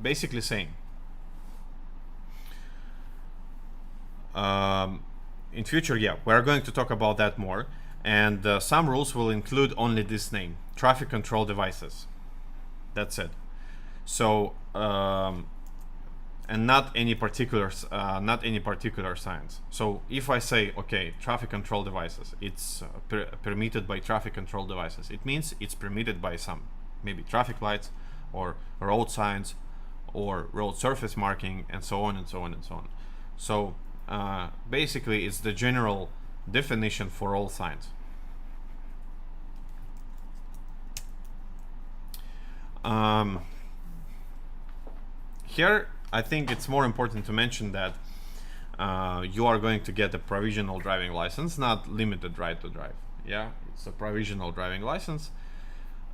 basically saying in future, yeah, we're going to talk about that more, and some rules will include only this name, traffic control devices. That's it. So and not any particular signs. So if I say, okay, traffic control devices, it's permitted by traffic control devices, it means it's permitted by some, maybe traffic lights or road signs or road surface marking, and so on and so on and so on. So basically it's the general definition for all signs. Here I think it's more important to mention that you are going to get a provisional driving license, not limited right to drive. Yeah, it's a provisional driving license.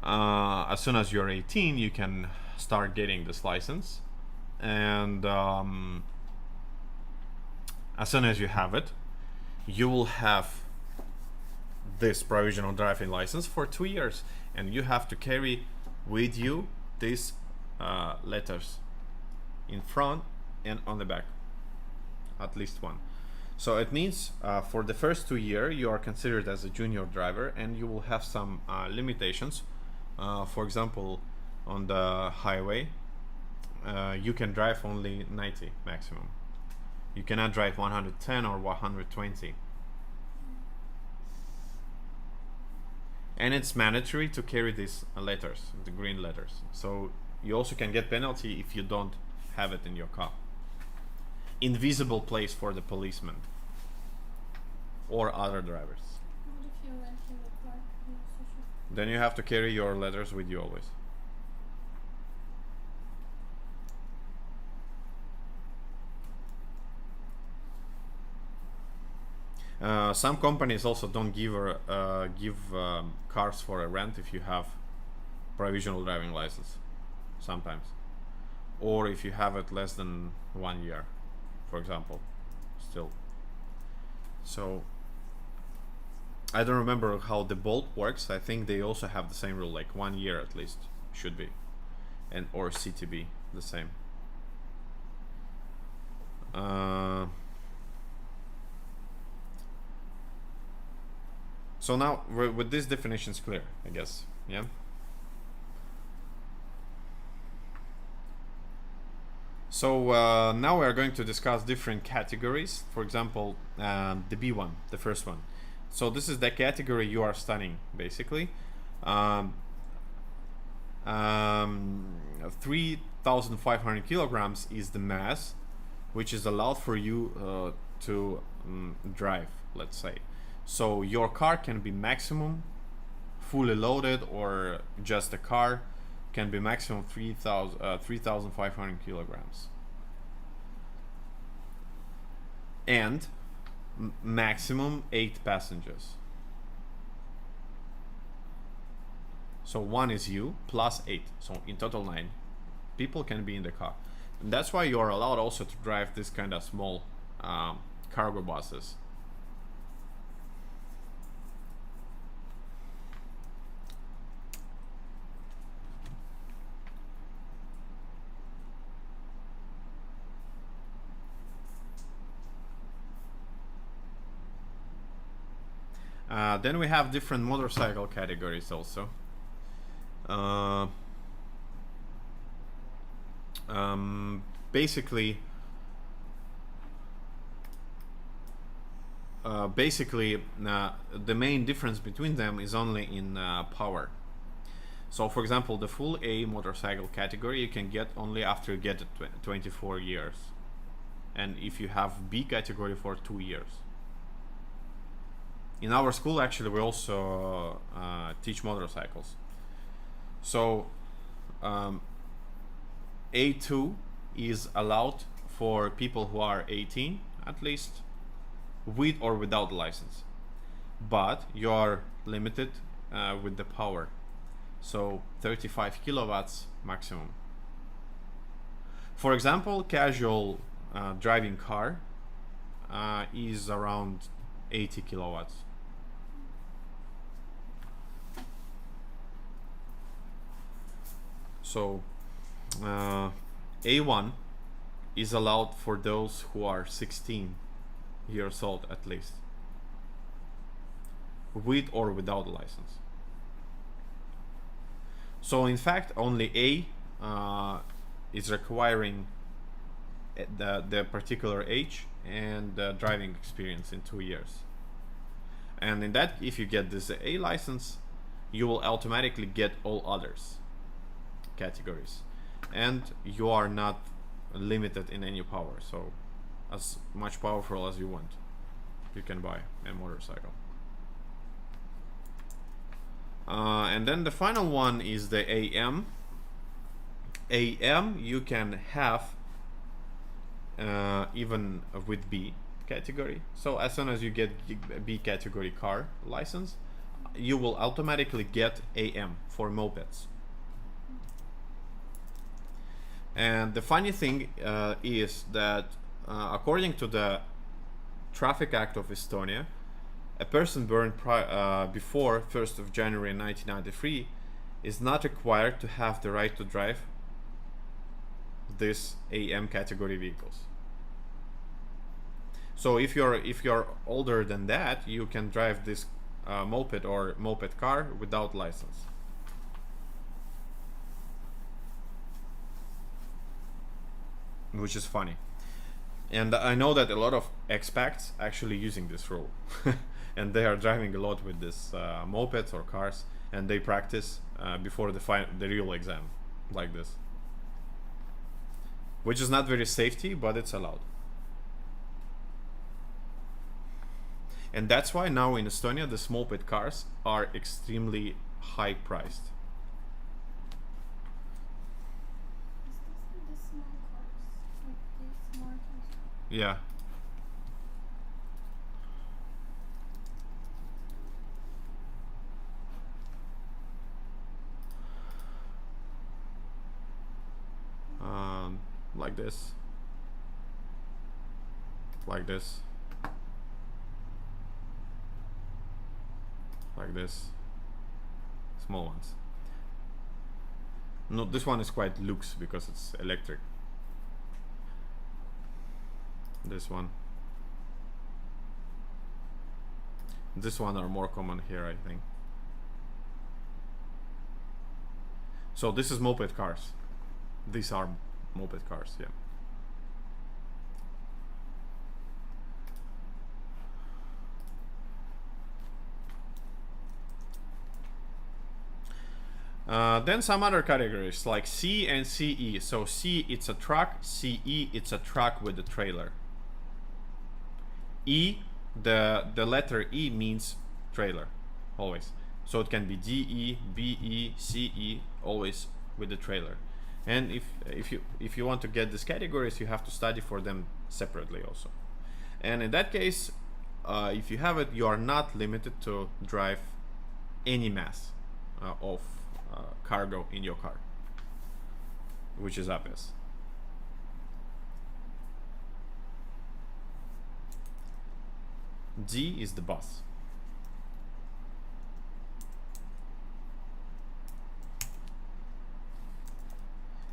As soon as you're 18, you can start getting this license, and as soon as you have it, you will have this provisional driving license for 2 years, and you have to carry with you these letters in front and on the back, at least one. So it means for the first 2 years you are considered as a junior driver, and you will have some limitations. For example, on the highway, you can drive only 90 maximum. You cannot drive 110 or 120. And it's mandatory to carry these letters, the green letters. So you also can get penalty if you don't have it in your car. Invisible place for the policeman or other drivers. What if you rent in the car? Then you have to carry your letters with you always. Some companies also don't give cars for a rent if you have provisional driving license, sometimes, or if you have it less than 1 year, for example, still. So I don't remember how the Bolt works. I think they also have the same rule, like 1 year at least should be, and or CTB the same. So now with this definition is clear, I guess. Yeah. So now we are going to discuss different categories. For example, the B1, the first one. So this is the category you are studying, basically. 3,500 kilograms is the mass which is allowed for you to drive, let's say. So your car can be maximum fully loaded, or just a car can be maximum 3,500 kilograms. And maximum 8 passengers. So 1 is you plus 8. So in total 9 people can be in the car. And that's why you are allowed also to drive this kind of small cargo buses. Then we have different motorcycle categories also. Basically, the main difference between them is only in power. So for example, the full A motorcycle category you can get only after you get 24 years, and if you have B category for 2 years. In our school, actually, we also teach motorcycles. So A2 is allowed for people who are 18 at least, with or without license, but you are limited with the power, so 35 kilowatts maximum. For example, casual driving car is around 80 kilowatts. So A1 is allowed for those who are 16 years old at least, with or without a license. So in fact, only A is requiring the particular age and driving experience in 2 years. And in that, if you get this A license, you will automatically get all others categories, and you are not limited in any power. So as much powerful as you want, you can buy a motorcycle. And then the final one is the AM. AM you can have even with B category. So as soon as you get B category car license, you will automatically get AM for mopeds. And the funny thing is that according to the Traffic Act of Estonia, a person born before 1st of January 1993 is not required to have the right to drive this AM category vehicles. So if you're older than that, you can drive this moped or moped car without license. Which is funny. And I know that a lot of expats actually using this rule. And they are driving a lot with this mopeds or cars, and they practice before the real exam like this. Which is not very safety, but it's allowed. And that's why now in Estonia, the moped cars are extremely high priced. Is this the small cars? Like these smart ones? Yeah. Like this. Like this. Like this. Small ones. No, this one is quite luxe because it's electric. This one. This one are more common here, I think. So this is moped cars. These are moped cars, yeah. Then some other categories like C and CE. So C, it's a truck. CE, it's a truck with a trailer. E, the letter E means trailer, always. So it can be DE, BE, CE, always with the trailer. And if you want to get these categories, you have to study for them separately also. And in that case, if you have it, you are not limited to drive any mass of cargo in your car, which is obvious. D is the bus.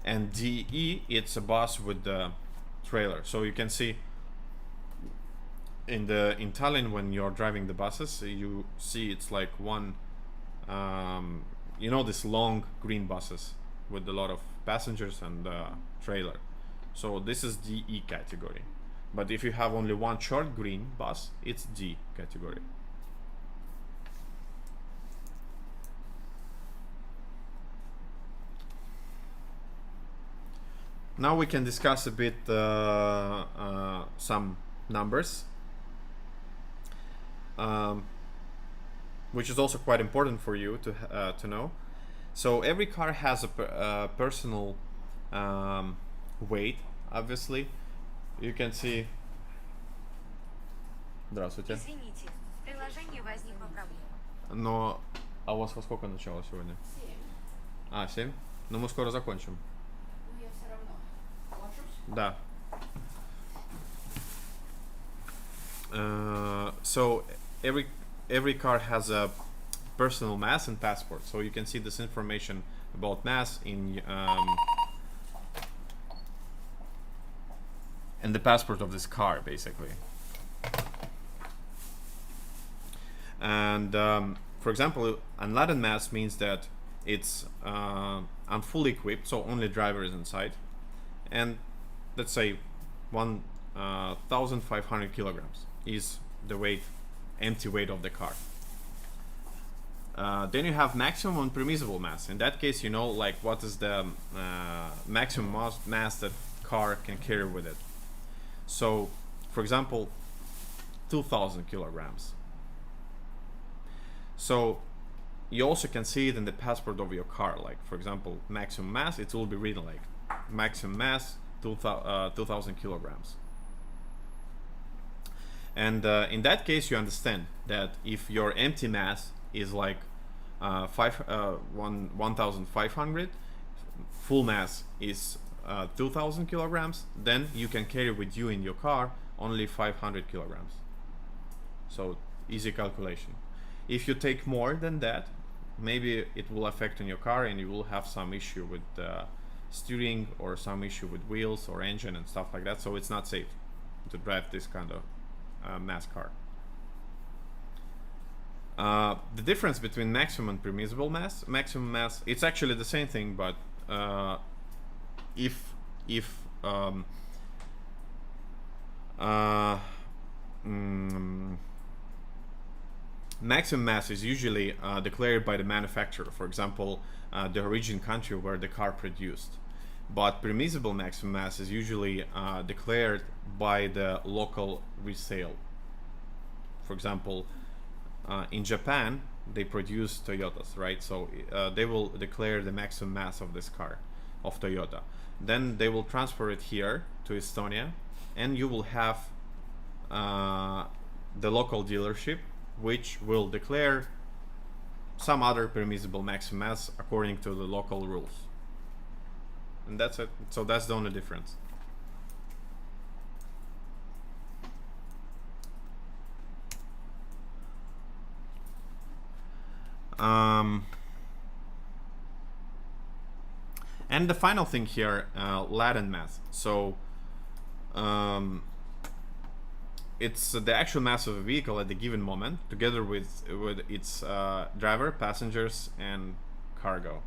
And DE, it's a bus with the trailer. So you can see in Tallinn, when you're driving the buses, you see it's like one you know, this long green buses with a lot of passengers and trailer. So this is DE category. But if you have only one short green bus, it's D category. Now we can discuss a bit some numbers, which is also quite important for you to know. So every car has a personal weight, obviously. You can see. Здравствуйте. Извините, в приложении возникла проблема. Но, а у вас во сколько начало сегодня? 7. А, 7? Ну мы скоро закончим. Ну я все равно ложусь. Да. So every car has a personal mass and passport. So you can see this information about mass in the passport of this car, basically. And for example, unladen mass means that it's unfully equipped, so only driver is inside, and let's say 1,500 kilograms is the weight, empty weight of the car. Then you have maximum unpermissible mass. In that case, you know, like what is the maximum mass that car can carry with it. So, for example, 2,000 kilograms. So you also can see it in the passport of your car. Like, for example, maximum mass, it will be written like maximum mass 2,000 kilograms. And in that case, you understand that if your empty mass is like 1,500, full mass is 2,000 kilograms, then you can carry with you in your car only 500 kilograms. So easy calculation. If you take more than that, maybe it will affect on your car and you will have some issue with steering or some issue with wheels or engine and stuff like that. So it's not safe to drive this kind of mass car. The difference between maximum and permissible mass, maximum mass, it's actually the same thing, but if maximum mass is usually declared by the manufacturer, for example, the origin country where the car produced. But permissible maximum mass is usually declared by the local resale. For example, in Japan, they produce Toyotas, right? So they will declare the maximum mass of this car, of Toyota. Then they will transfer it here to Estonia, and you will have the local dealership, which will declare some other permissible maximum mass according to the local rules. And that's it. So that's the only difference. And the final thing here, latent mass. So it's the actual mass of a vehicle at the given moment, together with its driver, passengers, and cargo.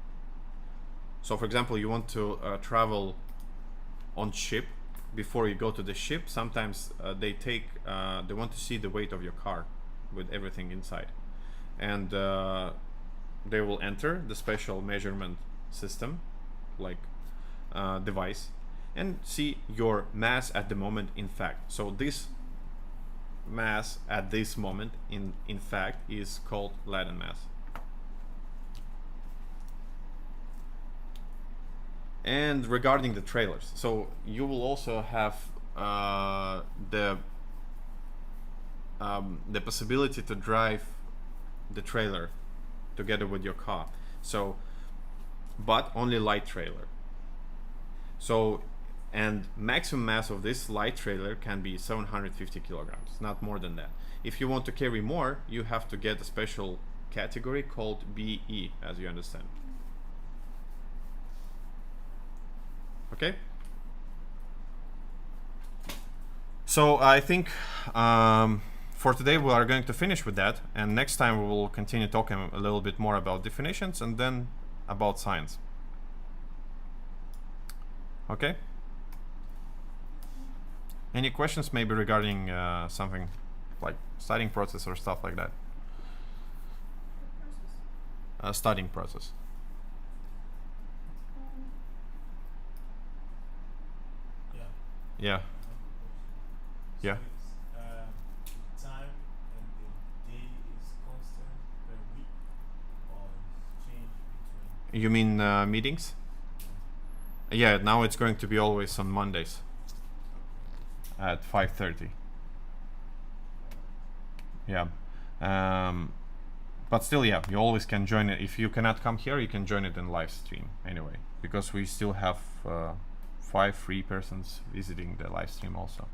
So, for example, you want to travel on ship. Before you go to the ship, sometimes they want to see the weight of your car with everything inside, and they will enter the special measurement system, like device, and see your mass at the moment in fact. So this mass at this moment in fact is called latent mass. And regarding the trailers, so you will also have the possibility to drive the trailer together with your car. So, but only light trailer. So, and maximum mass of this light trailer can be 750 kilograms, not more than that. If you want to carry more, you have to get a special category called BE, as you understand. Okay. So I think for today we are going to finish with that, and next time we will continue talking a little bit more about definitions and then about science. Okay. Any questions maybe regarding something like studying process or stuff like that? Studying process. Yeah. Yeah. The time and the day is constant per week, or it's changed between? You mean meetings? Yeah, now it's going to be always on Mondays at 5:30. Yeah. But still, yeah, you always can join it. If you cannot come here, you can join it in live stream anyway, because we still have 5 free persons visiting the live stream also.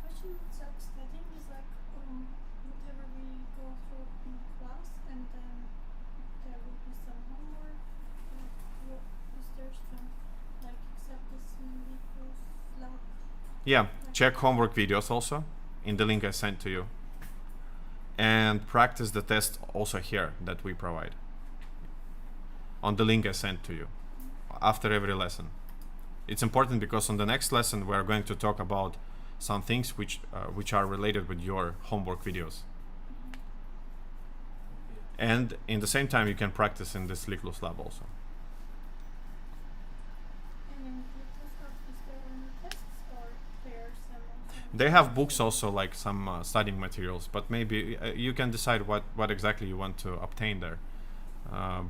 Question with studying is like whatever we go through in class, and then there will be some homework. Is there some like except this Lico's lab? Yeah, check homework videos also in the link I sent to you, and practice the test also here that we provide on the link I sent to you after every lesson. It's important because on the next lesson we are going to talk about some things which are related with your homework videos. And in the same time you can practice in this Liklus lab also. And in Lico's lab, is there any tests or there's some? They have books also, like some studying materials, but maybe you can decide what exactly you want to obtain there.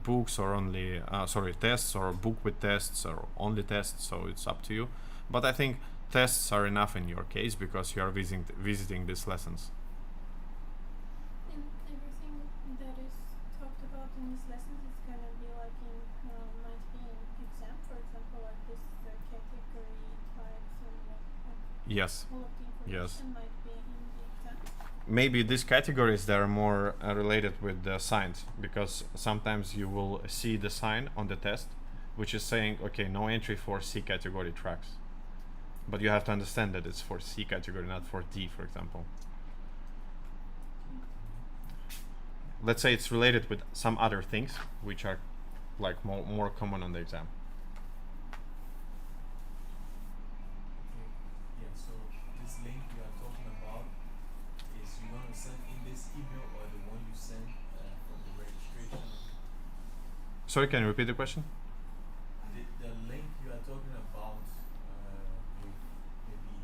Books or only tests, or a book with tests, or only tests, so it's up to you. But I think tests are enough in your case because you are visiting these lessons. And everything that is talked about in these lessons is gonna be like might be in exam, for example, like this category types and Yes. all of the information Yes. might be in the exam. maybe these categories that are more related with the signs, because sometimes you will see the sign on the test which is saying, okay, no entry for C category tracks, but you have to understand that it's for C category, not for D, for example. Let's say it's related with some other things which are like more common on the exam. Okay. Yeah, so this link you are talking about is you gonna send in this email or the one you send for the registration? Sorry, can you repeat the question? The link you are talking about with maybe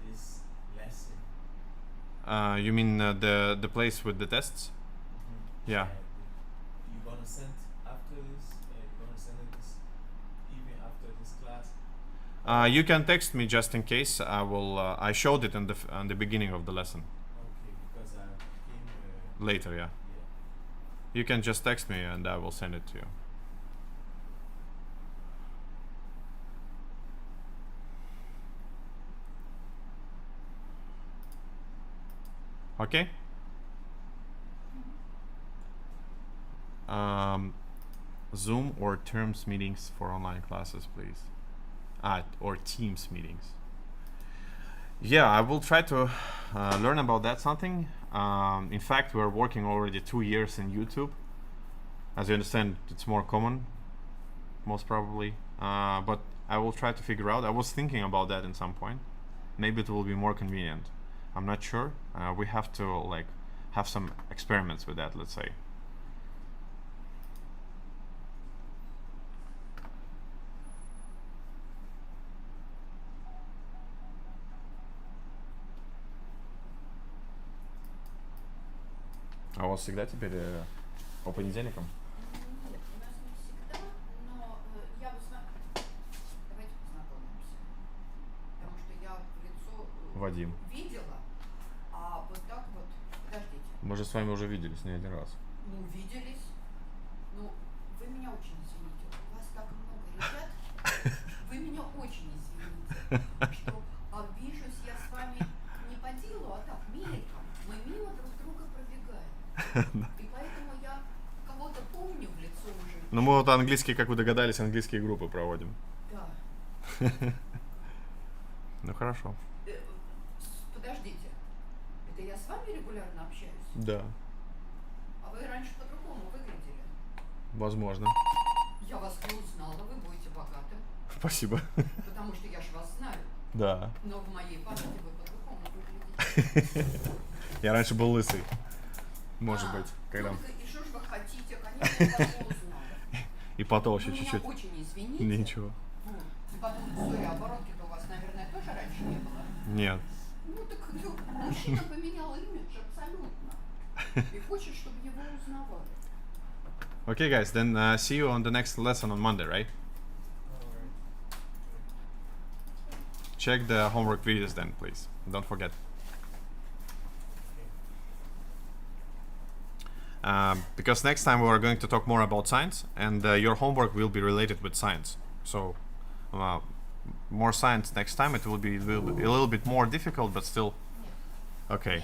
this lesson. You mean the place with the tests? Yeah. You're gonna send after this. You're gonna send it this even after this class. You can text me just in case. I will. I showed it in on the beginning of the lesson. Okay, because I came. Later, yeah. Yeah. You can just text me and I will send it to you. Okay. Zoom or Teams meetings for online classes, please. Or Teams meetings. Yeah, I will try to learn about that something. In fact, we're working already 2 years in YouTube. As you understand, it's more common, most probably. But I will try to figure out. I was thinking about that at some point. Maybe it will be more convenient. I'm not sure. We have to like have some experiments with that, let's say. А у вас всегда теперь по понедельникам? Нет, у нас не всегда, но я бы с вами... Давайте познакомимся. Потому что я в лицо Вадим. видела, а вот так вот... Подождите. Мы же с вами уже виделись не один раз. Ну, виделись. Ну, вы меня очень извините. У вас так много ребят. Вы меня очень извините, что обижусь я с вами не по делу, а так, мельком. Мы мимо друг друга пробегаем. И поэтому я кого-то помню в лицо уже. Ну мы вот английские, как вы догадались, английские группы проводим. Да. Ну хорошо. Подождите. Это я с вами регулярно общаюсь? Да. А вы раньше по-другому выглядели. Возможно. Я вас не узнала, вы будете богатым. Спасибо. Потому что я ж вас знаю. Да. Но в моей памяти вы по-другому выглядите. Я раньше был лысый. Может быть, когда... Ну, и что ж вы хотите? Конечно, я вас не узнала. И потолще Вы чуть-чуть. меня очень извините. Ничего. Вот. И потом история оборотки-то у вас, наверное, тоже раньше не было. Нет. Ну так мужчина поменял имидж абсолютно. И хочет, чтобы его узнавали. Okay, guys, then see you on the next lesson on Monday, right? Alright. Check the homework videos then, please. Don't forget. Because next time we are going to talk more about science, and your homework will be related with science. So, more science next time. It will be a little bit more difficult, but still okay.